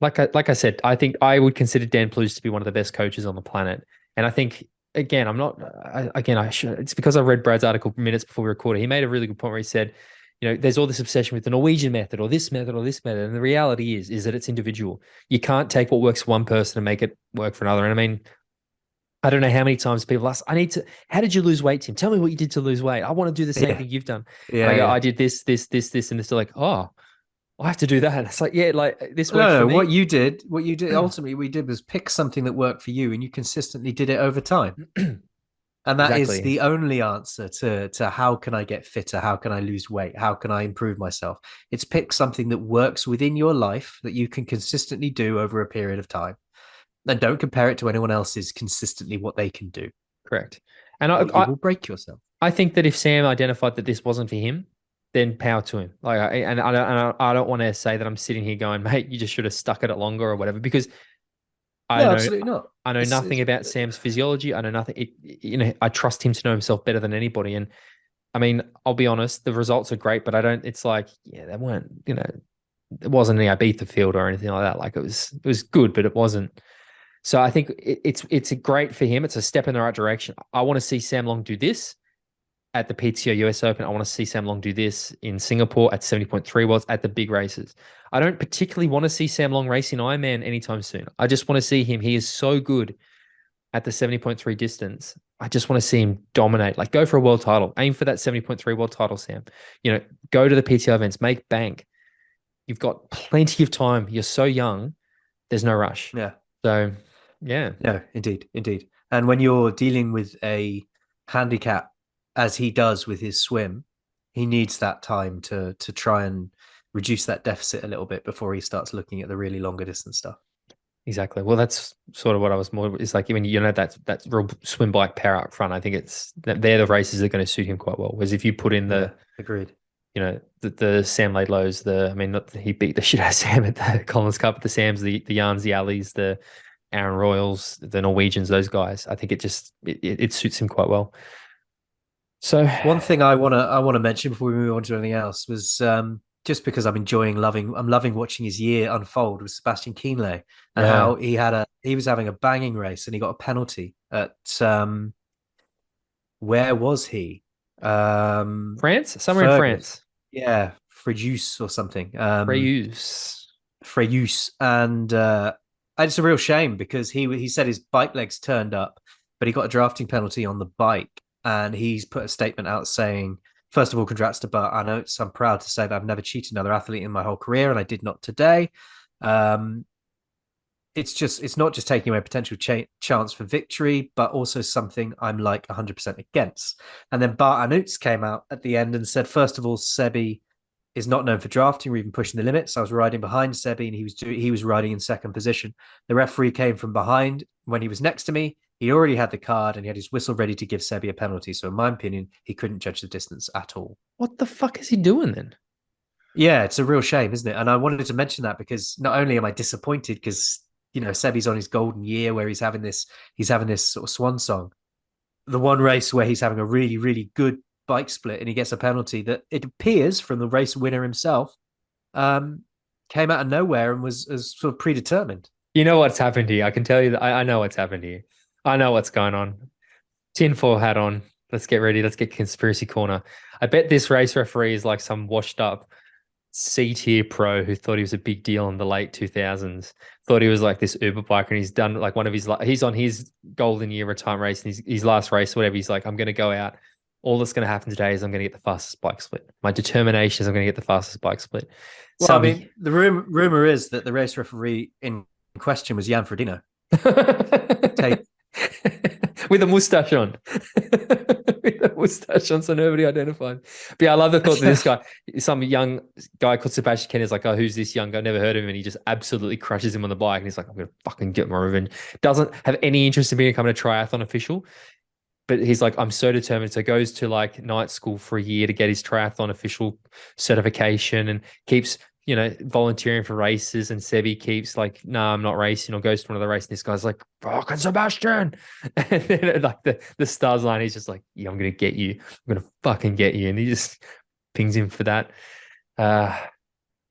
Like I said, I think I would consider Dan Plews to be one of the best coaches on the planet. And I think, again, it's because I read Brad's article minutes before we recorded. He made a really good point where he said, there's all this obsession with the Norwegian method or this method or this method. And the reality is that it's individual. You can't take what works for one person and make it work for another. And I mean, I don't know how many times people ask, how did you lose weight, Tim? Tell me what you did to lose weight. I want to do the same thing you've done. Yeah, and I go, I did this, and they're still like, oh, I have to do that. It's like, yeah, like this works for me. What you did, ultimately we did was pick something that worked for you, and you consistently did it over time. And that is the only answer to how can I get fitter? How can I lose weight? How can I improve myself? It's pick something that works within your life that you can consistently do over a period of time. And don't compare it to anyone else's consistently what they can do. Correct. And you will break yourself. I think that if Sam identified that this wasn't for him, then power to him. I don't want to say that I'm sitting here going, mate, you just should have stuck at it longer or whatever, because absolutely not. I know nothing about Sam's physiology. I know nothing. I trust him to know himself better than anybody. And I mean, I'll be honest, the results are great, but it's like, they weren't, it wasn't an Ibiza field or anything like that. Like it was good, but it wasn't. So I think it's great for him. It's a step in the right direction. I want to see Sam Long do this at the PTO US Open. I want to see Sam Long do this in Singapore at 70.3 Worlds at the big races. I don't particularly want to see Sam Long race in Ironman anytime soon. I just want to see him. He is so good at the 70.3 distance. I just want to see him dominate. Like, go for a world title. Aim for that 70.3 world title, Sam. Go to the PTO events. Make bank. You've got plenty of time. You're so young. There's no rush. Yeah. So, yeah. No, indeed. And when you're dealing with a handicap, as he does with his swim, he needs that time to try and reduce that deficit a little bit before he starts looking at the really longer distance stuff. Exactly. Well, that's sort of what I was more. It's like when that real swim bike power up front. I think they're the races that are going to suit him quite well. Whereas if you put in agreed. The Sam Laidlows, he beat the shit out of Sam at the Collins Cup, the Sams, the Jans, the Allies, the Aaron Royals, the Norwegians, those guys. I think it suits him quite well. So one thing I want to mention before we move on to anything else was just because I'm loving watching his year unfold with Sebastian Kienle and how he was having a banging race and he got a penalty at where was he? France, somewhere in France. Yeah, Frejus or something. Frejus, and it's a real shame because he said his bike legs turned up, but he got a drafting penalty on the bike. And he's put a statement out saying, first of all, congrats to Bart Arnouts. I'm proud to say that I've never cheated another athlete in my whole career, and I did not today. It's not just taking away a potential chance for victory, but also something I'm like 100% against. And then Bart Arnouts came out at the end and said, first of all, Sebi is not known for drafting or even pushing the limits. I was riding behind Sebi and he was riding in second position. The referee came from behind when he was next to me. He already had the card and he had his whistle ready to give Sebi a penalty. So in my opinion, he couldn't judge the distance at all. What the fuck is he doing then? Yeah, it's a real shame, isn't it? And I wanted to mention that because not only am I disappointed because, Sebi's on his golden year where he's having this sort of swan song. The one race where he's having a really, really good bike split and he gets a penalty that it appears from the race winner himself came out of nowhere and was sort of predetermined. You know what's happened here. I can tell you that I know what's happened here. I know what's going on. Tinfoil hat on. Let's get ready. Let's get conspiracy corner. I bet this race referee is like some washed up C-tier pro who thought he was a big deal in the late 2000s. Thought he was like this Uber biker and he's done like he's on his golden year retirement race and his last race, whatever. He's like, I'm going to go out. All that's going to happen today is I'm going to get the fastest bike split. My determination is I'm going to get the fastest bike split. Well, I mean, the rumor is that the race referee in question was Jan Frodeno. With a mustache on. With a mustache on so nobody identified. But yeah, I love the thought that this guy, some young guy called Sebastian Kenny is like, oh, who's this young guy? Never heard of him. And he just absolutely crushes him on the bike. And he's like, I'm going to fucking get my revenge. Doesn't have any interest in becoming a triathlon official. But he's like, I'm so determined. So goes to like night school for a year to get his triathlon official certification and keeps, volunteering for races. And Sebi keeps like, no, I'm not racing, or goes to another race. And this guy's like, fucking Sebastian. And then like the stars line, he's just like, yeah, I'm going to get you. I'm going to fucking get you. And he just pings him for that.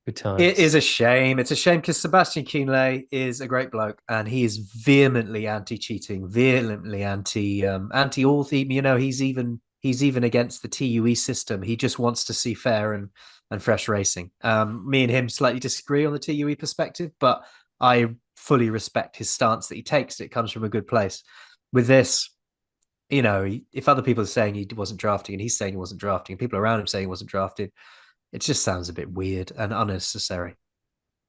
Good times. It is a shame. It's a shame because Sebastian Kienle is a great bloke, and he is vehemently anti-cheating, vehemently anti all theme. He's even against the TUE system. He just wants to see fair and fresh racing. Me and him slightly disagree on the TUE perspective, but I fully respect his stance that he takes. It comes from a good place. With this, if other people are saying he wasn't drafting and he's saying he wasn't drafting, and people around him saying he wasn't drafted, it just sounds a bit weird and unnecessary.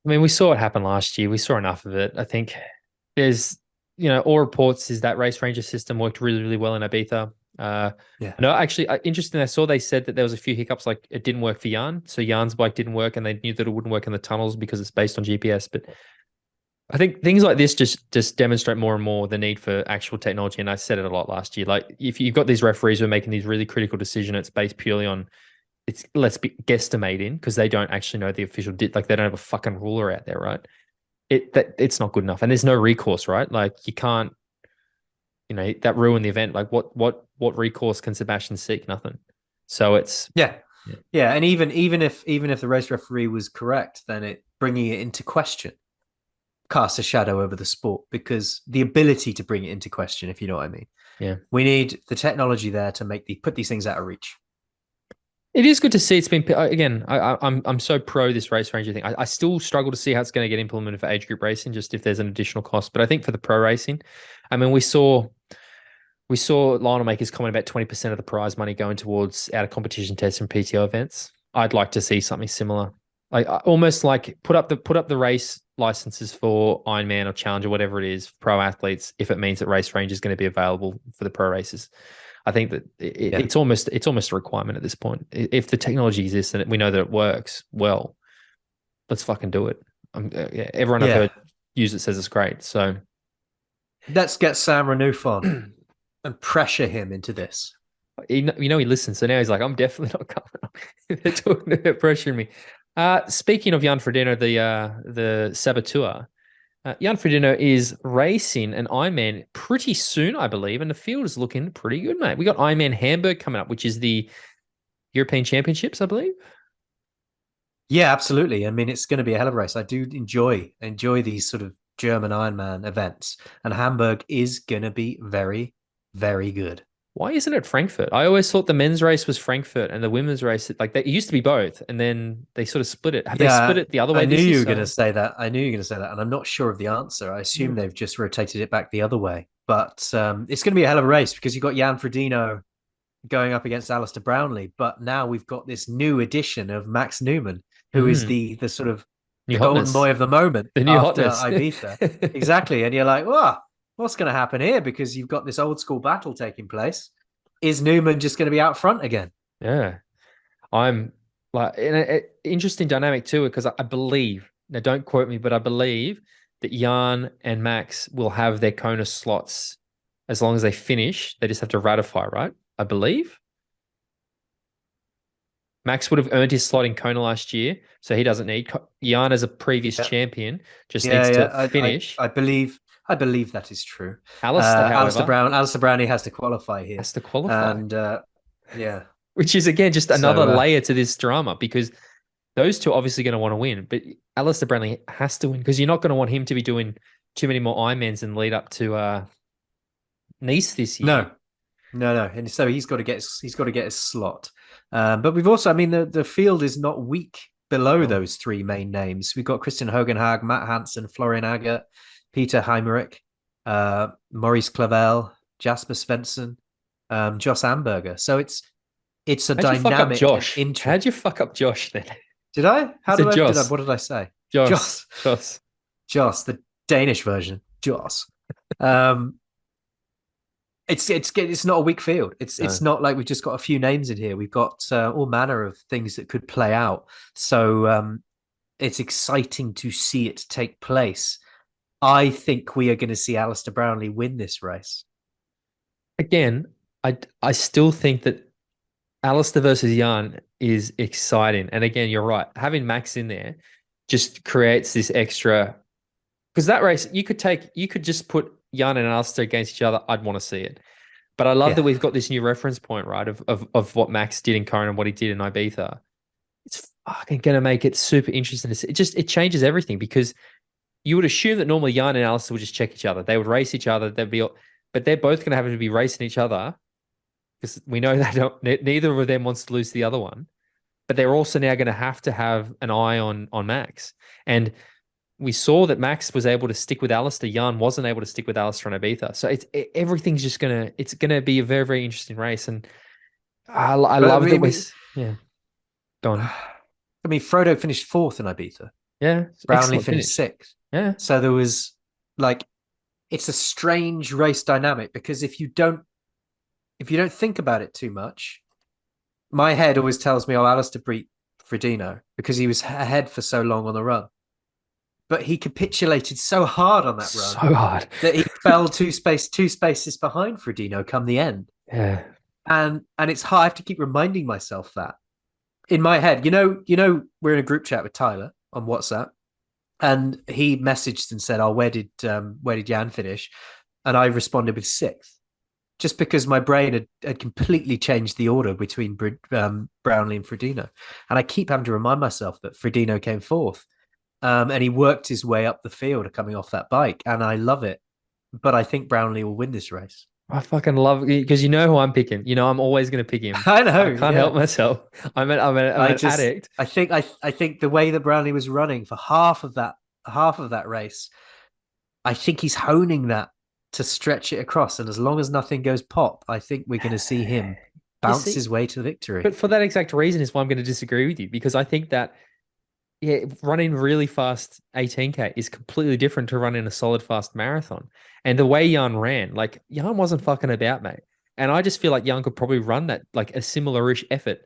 I mean, we saw it happen last year. We saw enough of it. I think there's, all reports is that race ranger system worked really, really well in Ibiza. No, actually, interesting. I saw they said that there was a few hiccups, like it didn't work for Jan. So Jan's bike didn't work, and they knew that it wouldn't work in the tunnels because it's based on GPS. But I think things like this just demonstrate more and more the need for actual technology. And I said it a lot last year. Like if you've got these referees who are making these really critical decisions, it's based purely on let's be guesstimating because they don't actually know the official like they don't have a fucking ruler out there, right? It's not good enough, and there's no recourse, right? Like you can't, that ruined the event. Like what recourse can Sebastian seek? Nothing. So it's yeah. And even if the race referee was correct, then it bringing it into question casts a shadow over the sport, because the ability to bring it into question, if you know what I mean. Yeah, we need the technology there to put these things out of reach. It is good to see it's been, again, I'm so pro this race ranger thing. I still struggle to see how it's going to get implemented for age group racing, just if there's an additional cost. But I think for the pro racing, I mean, we saw Lionel make his comment about 20% of the prize money going towards out of competition tests and PTO events. I'd like to see something similar, like almost like put up the race licenses for Ironman or Challenge or whatever it is, pro athletes, if it means that race range is going to be available for the pro races. I think that it's almost a requirement at this point. If the technology exists and we know that it works well, let's fucking do it. Everyone I've heard use it says it's great. So let's get Sam Renouf on and pressure him into this. He listens. So now he's like, I'm definitely not coming. They're talking about pressuring me. Speaking of Jan Frodeno, the saboteur, Jan Frodeno is racing an Ironman pretty soon, I believe, and the field is looking pretty good, mate. We got Ironman Hamburg coming up, which is the European Championships, I believe. Yeah, absolutely. I mean, it's going to be a hell of a race. I do enjoy these sort of German Ironman events, and Hamburg is going to be very, very good. Why isn't it Frankfurt? I always thought the men's race was Frankfurt and the women's race, it used to be both, and then they sort of split it. Have they split it the other way? I knew you were going to say that. And I'm not sure of the answer. I assume they've just rotated it back the other way. But it's going to be a hell of a race, because you've got Jan Frodeno going up against Alistair Brownlee, but now we've got this new addition of Max Neumann, who is the sort of the golden boy of the moment, the new after hotness. Ibiza. Exactly. And you're like, whoa, what's going to happen here? Because you've got this old school battle taking place. Is Neumann just going to be out front again? Yeah. I'm like in an interesting dynamic too, because I believe, now don't quote me, but I believe that Jan and Max will have their Kona slots as long as they finish. They just have to ratify, right? I believe. Max would have earned his slot in Kona last year, so he doesn't need. Jan, as a previous champion, just needs to finish. I believe that is true. Alistair, however, Alistair Brownlee has to qualify here. Has to qualify. And which is again just another layer to this drama, because those two are obviously going to want to win, but Alistair Brownlee has to win, because you're not going to want him to be doing too many more Ironmans and lead up to Nice this year. No, and so he's got to get his slot. But we've also, I mean, the field is not weak below those three main names. We've got Christian Hogenhag, Matt Hansen, Florian Agert, Peter Heimerich, Maurice Clavel, Jasper Svensson, Joss Amberger. So it's a dynamic. Josh? How'd you fuck up Josh then? Did I? Joss. What did I say? Joss, the Danish version. Joss. It's not a weak field. It's No. not like we've just got a few names in here. We've got all manner of things that could play out. So it's exciting to see it take place. I think we are going to see Alistair Brownlee win this race. Again, I still think that Alistair versus Jan is exciting. And again, you're right. Having Max in there just creates this extra, because that race you could just put Jan and Alistair against each other. I'd want to see it. But I love that we've got this new reference point, right? Of what Max did in Kona and what he did in Ibiza. It's fucking gonna make it super interesting. It changes everything, because you would assume that normally Jan and Alistair would just check each other. They would race each other. But they're both going to have to be racing each other, because we know neither of them wants to lose the other one. But they're also now going to have an eye on Max. And we saw that Max was able to stick with Alistair. Jan wasn't able to stick with Alistair on Ibiza. So everything's just it's gonna be a very, very interesting race. And I love that yeah. Go on. I mean, Frodo finished 4th in Ibiza. Yeah. Brownlee finished 6th. Yeah. So there was it's a strange race dynamic, because if you don't think about it too much, my head always tells me, Alistair beat Frodeno because he was ahead for so long on the run. But he capitulated so hard on that run. So hard. That he fell two spaces behind Frodeno come the end. Yeah. And it's hard. I have to keep reminding myself that. In my head, we're in a group chat with Tyler on WhatsApp, and he messaged and said, where did Jan finish? And I responded with 6th, just because my brain had completely changed the order between Brownlee and Frodeno. And I keep having to remind myself that Frodeno came 4th. And he worked his way up the field coming off that bike, and I love it. But I think Brownlee will win this race. I fucking love it, because you know who I'm picking. I'm always going to pick him. I know. I can't help myself. I'm an addict. I think the way that Brownlee was running for half of that race, I think he's honing that to stretch it across. And as long as nothing goes pop, I think we're going to see him bounce his way to victory. But for that exact reason is why I'm going to disagree with you, because I think that running really fast 18K is completely different to running a solid fast marathon. And the way Jan ran, Jan wasn't fucking about, mate. And I just feel like Jan could probably run that, a similar-ish effort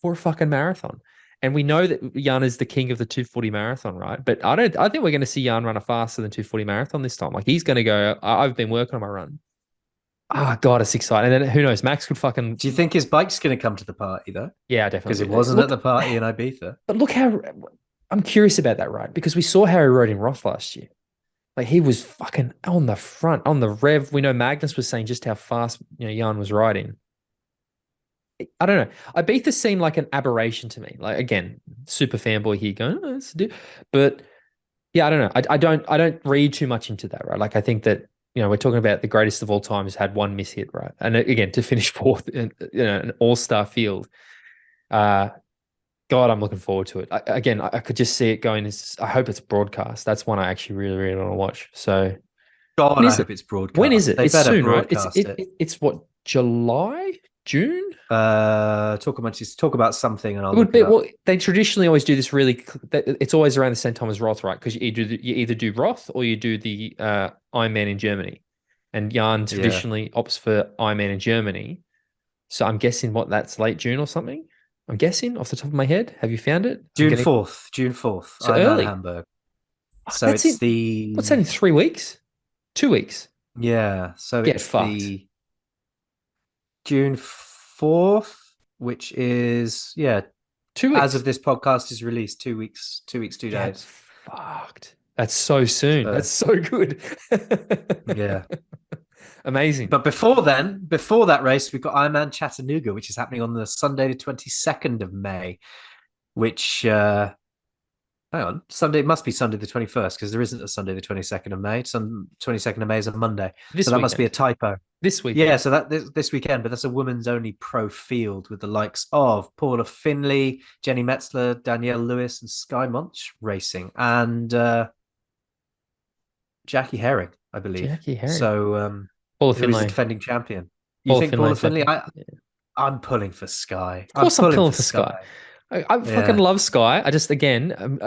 for a fucking marathon. And we know that Jan is the king of the 240 marathon, right? But I think we're going to see Jan run a faster than 240 marathon this time. He's going to go, I've been working on my run. God, it's exciting. And then who knows? Max could fucking... Do you think his bike's going to come to the party, though? Yeah, definitely. Because it wasn't at the party in Ibiza. But look how... I'm curious about that, right? Because we saw how he rode in Roth last year. He was fucking on the front, on the rev. We know Magnus was saying just how fast Jan was riding. I don't know. Ibiza seemed like an aberration to me. Again, super fanboy here going, but yeah, I don't know. I don't read too much into that, right? I think that we're talking about the greatest of all time who's had one mishit, right? And again, to finish 4th in an all-star field. God, I'm looking forward to it. I could just see it going. I hope it's broadcast. That's one I actually really, really want to watch. So, God, I hope it's broadcast. When is it? They it's soon, right? It's what, July, June? Talk about something, and I'll. They traditionally always do this really. It's always around the same time as Roth, right? Because you either do Roth or you do the Ironman in Germany, and Jan traditionally opts for Ironman in Germany. So I'm guessing that's late June or something. I'm guessing off the top of my head. Have you found it? June 4th. So I'm early. at Hamburg. So it's what's that in 3 weeks? 2 weeks. Yeah. So Get it's fucked. the June 4th, which is 2 weeks. As of this podcast is released, 2 weeks, 2 days. Get fucked. That's so soon. That's so good. Yeah. Amazing. But before that race, we've got Ironman Chattanooga, which is happening on the Sunday, the 22nd of May, which, hang on, it must be Sunday the 21st, because there isn't a Sunday the 22nd of May. 22nd of May is a Monday. That must be a typo. This week. Yeah, so this weekend, but that's a women's only pro field with the likes of Paula Finley, Jenny Metzler, Danielle Lewis, and Sky Munch racing, and Jackie Herring, I believe. Jackie Herring. So, Paula Finley, the defending champion. You think Paula Finley? I'm pulling for Sky. Of course, I'm pulling for Sky. I fucking love Sky. I just, again,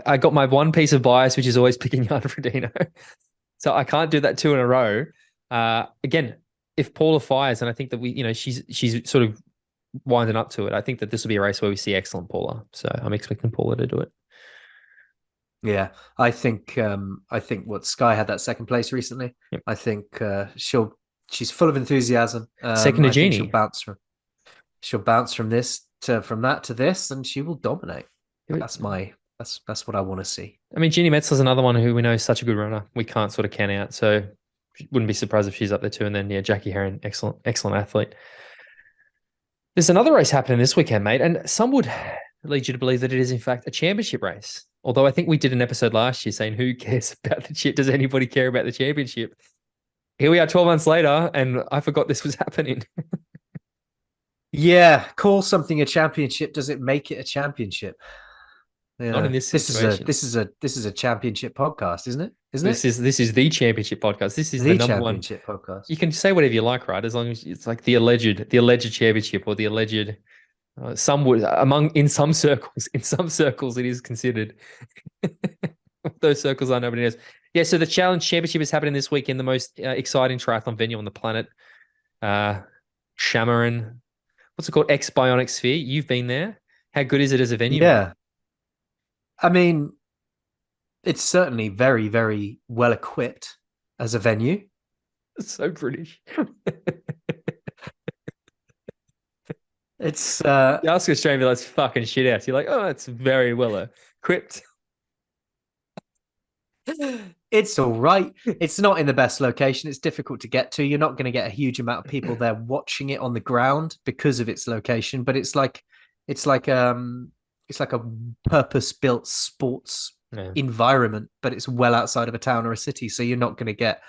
I got my one piece of bias, which is always picking Jan Frodeno. So I can't do that 2 in a row. Again, if Paula fires, and I think that she's sort of winding up to it, I think that this will be a race where we see excellent Paula. So I'm expecting Paula to do it. Yeah, I think what Sky had that second place recently. Yep. I think she's full of enthusiasm. Second to I think Jeannie. she'll bounce from that to this, and she will dominate. That's what I want to see. I mean, Jeannie Metzler's another one who we know is such a good runner. We can't sort of count out. So wouldn't be surprised if she's up there too. And then Jackie Heron, excellent athlete. There's another race happening this weekend, mate, and some would lead you to believe that it is in fact a championship race. Although I think we did an episode last year saying who cares about the chip? Does anybody care about the championship? Here we are 12 months later, and I forgot this was happening. Yeah, call something a championship. Does it make it a championship? Not in this situation. This is a championship podcast, isn't it? This is the championship podcast. This is the number one championship podcast. You can say whatever you like, right? As long as it's like the alleged championship or the alleged. Some would in some circles it is considered. Those circles are nobody knows. Yeah, so the Challenge Championship is happening this week in the most exciting triathlon venue on the planet, Shamaran. What's it called? Bionic Sphere. You've been there. How good is it as a venue? Yeah, I mean, it's certainly very, very well equipped as a venue. It's so British. It's you ask Australian, that's fucking shit out. You're like, oh, it's very well equipped. It's all right. It's not in the best location. It's difficult to get to. You're not going to get a huge amount of people there watching it on the ground because of its location. But it's like a purpose-built sports environment, but it's well outside of a town or a city. So you're not going to get,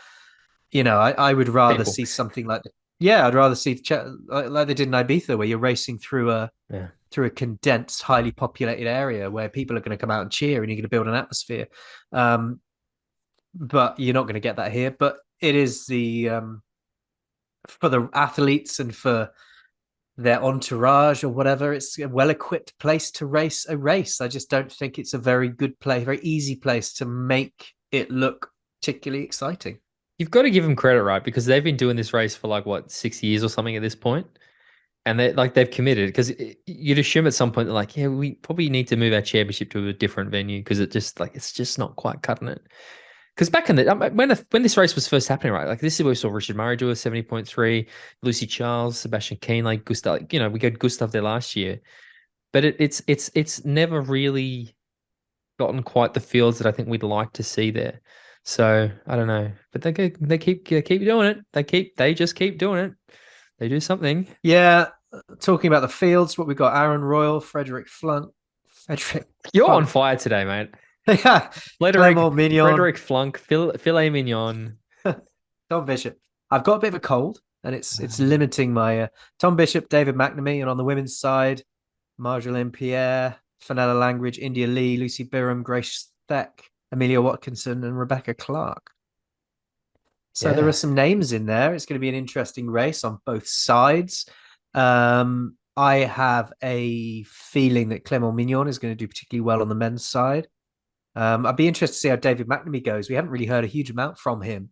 I would rather see something like I'd rather see like they did in Ibiza, where you're racing through a condensed, highly populated area where people are going to come out and cheer, and you're going to build an atmosphere. But you're not going to get that here. But it is for the athletes and for their entourage or whatever, it's a well-equipped place to race a race. I just don't think it's a very good place, very easy place to make it look particularly exciting. You've got to give them credit, right? Because they've been doing this race for 6 years or something at this point. And they've committed, because you'd assume at some point they're like, yeah, we probably need to move our championship to a different venue because it's just not quite cutting it. Because back in when this race was first happening, right? Like, this is where we saw Richard Murray do a 70.3, Lucy Charles, Sebastian Keane, Gustav. We got Gustav there last year, but it's never really gotten quite the fields that I think we'd like to see there. So I don't know, but they keep doing it. They just keep doing it. They do something. Yeah, talking about the fields, what we've got: Aaron Royal, Frederick Flunk. You're on fire today, mate. Yeah, Frederick Flunk, Filet Mignon, Tom Bishop. I've got a bit of a cold, and it's limiting my Tom Bishop, David McNamee, and on the women's side, Marjolaine Pierre, Fenella Langridge, India Lee, Lucy Birham, Grace Steck, Amelia Watkinson, and Rebecca Clark. So there are some names in there. It's going to be an interesting race on both sides. I have a feeling that Clément Mignon is going to do particularly well on the men's side. I'd be interested to see how David McNamee goes. We haven't really heard a huge amount from him.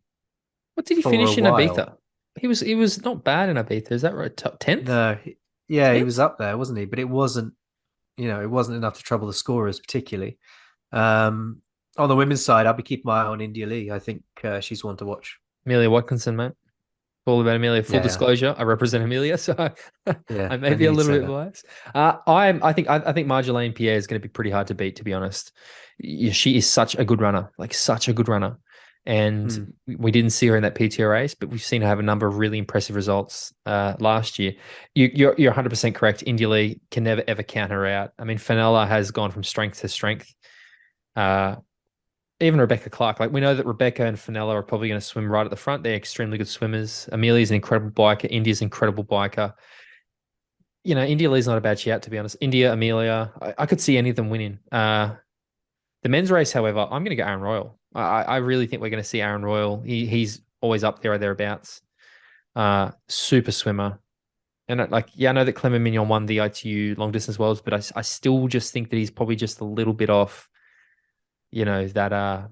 What did he finish in Ibiza? He was not bad in Ibiza. Is that right? Top 10th? No. Yeah, 10th? He was up there, wasn't he? But it wasn't enough to trouble the scorers particularly. On the women's side, I'll be keeping my eye on India Lee. I think she's one to watch. Amelia Watkinson, mate. All about Amelia. Full disclosure, I represent Amelia, so I may be a little bit biased. I think Marjolaine Pierre is going to be pretty hard to beat, to be honest. She is such a good runner, and we didn't see her in that PTO race, but we've seen her have a number of really impressive results last year. You're 100% correct. India Lee can never ever count her out. I mean, Fenella has gone from strength to strength. Even Rebecca Clark, we know that Rebecca and Fenella are probably going to swim right at the front. They're extremely good swimmers. Amelia's an incredible biker. India's an incredible biker. India Lee's not a bad shout, to be honest. India, Amelia, I could see any of them winning. The men's race, however, I'm going to go Aaron Royal. I really think we're going to see Aaron Royal. He's always up there or thereabouts. Super swimmer. And I know that Clément Mignon won the ITU long distance worlds, but I still just think that he's probably just a little bit off. I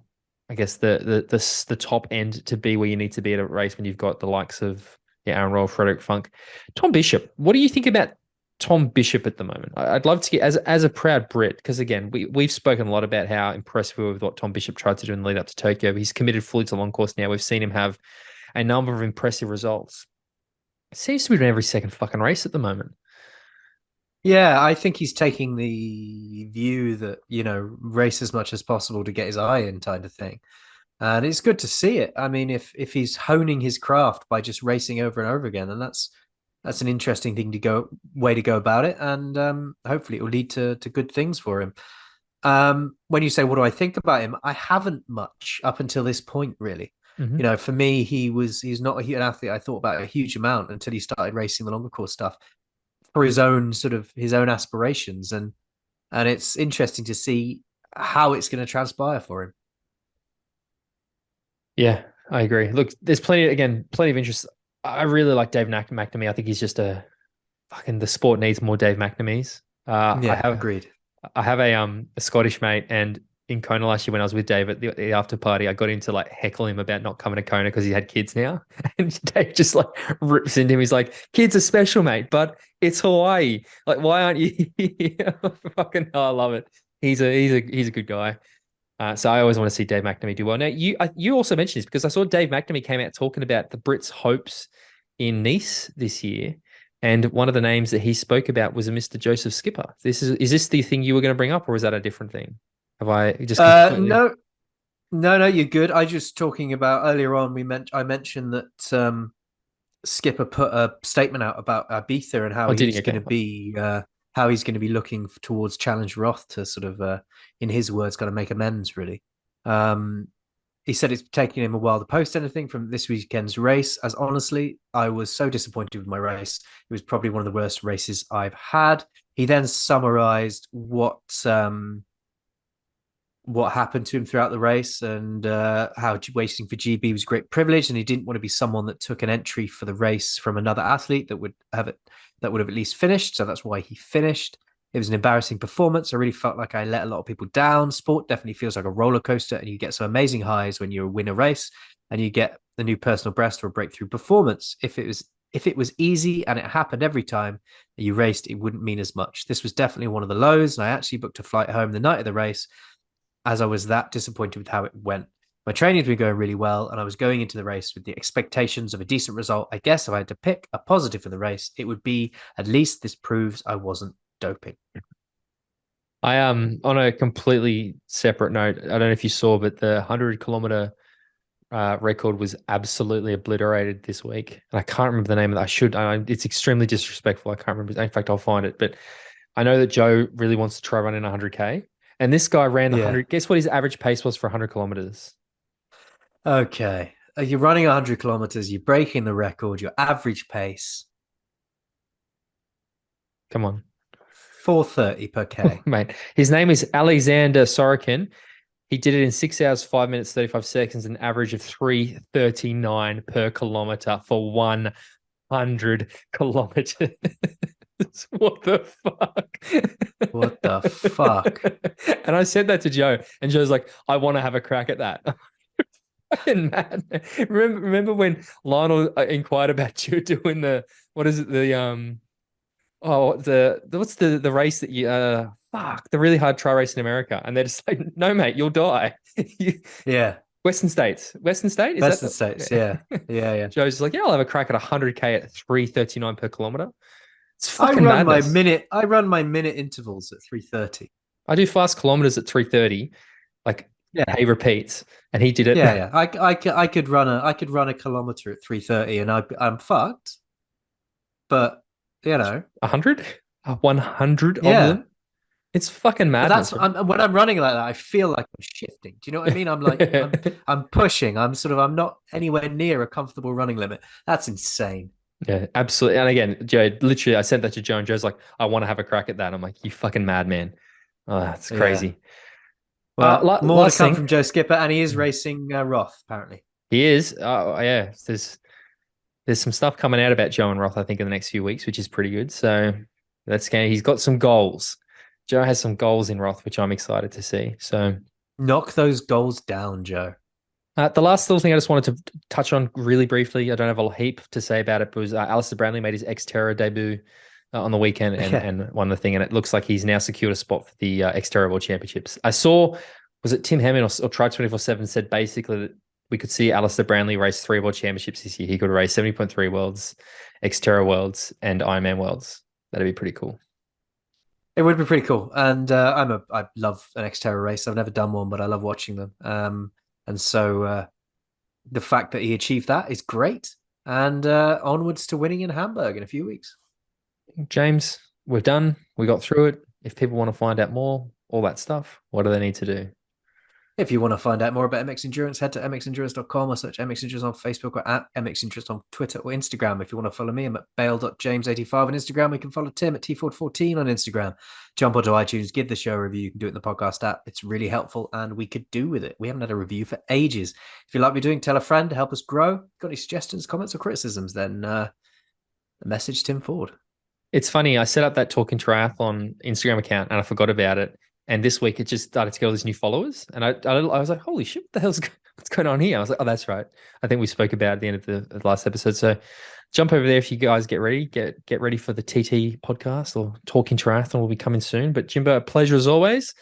guess the top end to be where you need to be at a race when you've got the likes of Yeah, Aaron Roll, Frederick Funk. Tom Bishop. What do you think about Tom Bishop at the moment? I'd love to get, as a proud Brit, because again, we've spoken a lot about how impressed we were with what Tom Bishop tried to do in the lead up to Tokyo. He's committed fully to long course now. We've seen him have a number of impressive results. It seems to be doing every second fucking race at the moment. Yeah, I think he's taking the view that, race as much as possible to get his eye in kind of thing. And it's good to see it. I mean, if he's honing his craft by just racing over and over again, then that's an interesting way to go about it. And hopefully it will lead to good things for him. When you say, what do I think about him? I haven't much up until this point, really. Mm-hmm. For me, he's not an athlete I thought about a huge amount until he started racing the longer course stuff for his own aspirations. And it's interesting to see how it's going to transpire for him. Yeah, I agree. Look, there's plenty of interest. I really like Dave McNamee. I think he's just the sport needs more Dave McNamees. Agreed. I have a Scottish mate, and in Kona last year when I was with Dave at the after party, I got him to like heckle him about not coming to Kona because he had kids now. And Dave just like rips into him. He's like, kids are special, mate, but it's Hawaii. Like, why aren't you here? Fucking hell, I love it. He's a good guy. So I always want to see Dave McNamee do well. Now, you also mentioned this because I saw Dave McNamee came out talking about the Brits' hopes in Nice this year. And one of the names that he spoke about was a Mr. Joseph Skipper. Is this the thing you were going to bring up, or is that a different thing? Have I just completely... No, you're good. I just talking about earlier on. I mentioned that Skipper put a statement out about Ibiza and how he's going to be looking towards Challenge Roth to sort of, in his words, got to make amends. Really, he said it's taking him a while to post anything from this weekend's race. As honestly, I was so disappointed with my race. It was probably one of the worst races I've had. He then summarized what happened to him throughout the race and how waiting for GB was a great privilege, and he didn't want to be someone that took an entry for the race from another athlete that would have at least finished. So that's why he finished. It was an embarrassing performance. I really felt like I let a lot of people down. Sport definitely feels like a roller coaster, and you get some amazing highs when you win a race and you get the new personal best or a breakthrough performance. If it was easy and it happened every time you raced, it wouldn't mean as much. This was definitely one of the lows, and I actually booked a flight home the night of the race as I was that disappointed with how it went. My training had been going really well, and I was going into the race with the expectations of a decent result. I guess if I had to pick a positive for the race, it would be at least this proves I wasn't doping. I on a completely separate note, I don't know if you saw, but the 100-kilometer record was absolutely obliterated this week. And I can't remember the name of that. It's extremely disrespectful. I can't remember. In fact, I'll find it. But I know that Joe really wants to try running 100K. And this guy ran the 100. Guess what his average pace was for 100 kilometers? Okay. You're running 100 kilometers. You're breaking the record. Your average pace. Come on. 4:30 per K. Mate, his name is Alexander Sorokin. He did it in 6 hours, 5 minutes, 35 seconds, an average of 3:39 per kilometer for 100 kilometers. What the fuck? What the fuck? And I said that to Joe, and Joe's like, I want to have a crack at that. Fucking mad. Remember when Lionel inquired about you doing the what's the race that you the really hard tri race in America, and they're just like, no mate, you'll die. Yeah. Western States. Western States, yeah. Joe's like, yeah, I'll have a crack at 100K at 3:39 per kilometer. It's I fucking run madness. I run my minute intervals at 3:30. I do fast kilometers at 3:30, like he repeats, and he did it. Yeah. I could run a kilometer at 3:30, and I'm fucked. But 100, 100 of them. It's fucking madness. When I'm running like that, I feel like I'm shifting. Do you know what I mean? I'm like, I'm pushing. I'm not anywhere near a comfortable running limit. That's insane. Yeah, absolutely. And again, Joe, literally, I sent that to Joe, and Joe's like, I want to have a crack at that. I'm like, you fucking madman. Oh, that's crazy. Yeah. Well, more to come from Joe Skipper, and he is racing Roth, apparently. He is. Oh, yeah. There's some stuff coming out about Joe and Roth, I think, in the next few weeks, which is pretty good. So that's going. He's got some goals. Joe has some goals in Roth, which I'm excited to see. So knock those goals down, Joe. The last little thing I just wanted to touch on really briefly, I don't have a heap to say about it, but was Alistair Brownlee made his Xterra debut on the weekend Yeah. and won the thing. And it looks like he's now secured a spot for the Xterra World Championships. I saw, was it Tim Hammond or Tried 24/7 said basically that we could see Alistair Brownlee race 3 World Championships this year. He could race 70.3 Worlds, Xterra Worlds, and Ironman Worlds. That'd be pretty cool. It would be pretty cool. And I love an Xterra race. I've never done one, but I love watching them. And so the fact that he achieved that is great. And onwards to winning in Hamburg in a few weeks. James, we're done. We got through it. If people want to find out more, all that stuff, what do they need to do? If you want to find out more about MX Endurance, head to mxendurance.com or search MX Endurance on Facebook or at MX Endurance on Twitter or Instagram. If you want to follow me, I'm at bale.james85 on Instagram. We can follow Tim at tford14 on Instagram. Jump onto iTunes, give the show a review. You can do it in the podcast app. It's really helpful and we could do with it. We haven't had a review for ages. If you like me doing, tell a friend to help us grow. Got any suggestions, comments, or criticisms, then message Tim Ford. It's funny. I set up that Talking Triathlon Instagram account and I forgot about it. And this week it just started to get all these new followers. And I was like, holy shit, what the hell's what's going on here? I was like, oh, that's right. I think we spoke about it at the end of the last episode. So jump over there if you guys get ready. Get ready for the TT podcast or Talking Triathlon will be coming soon. But Jimbo, a pleasure as always.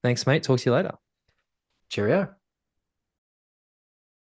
Thanks, mate. Talk to you later. Cheerio.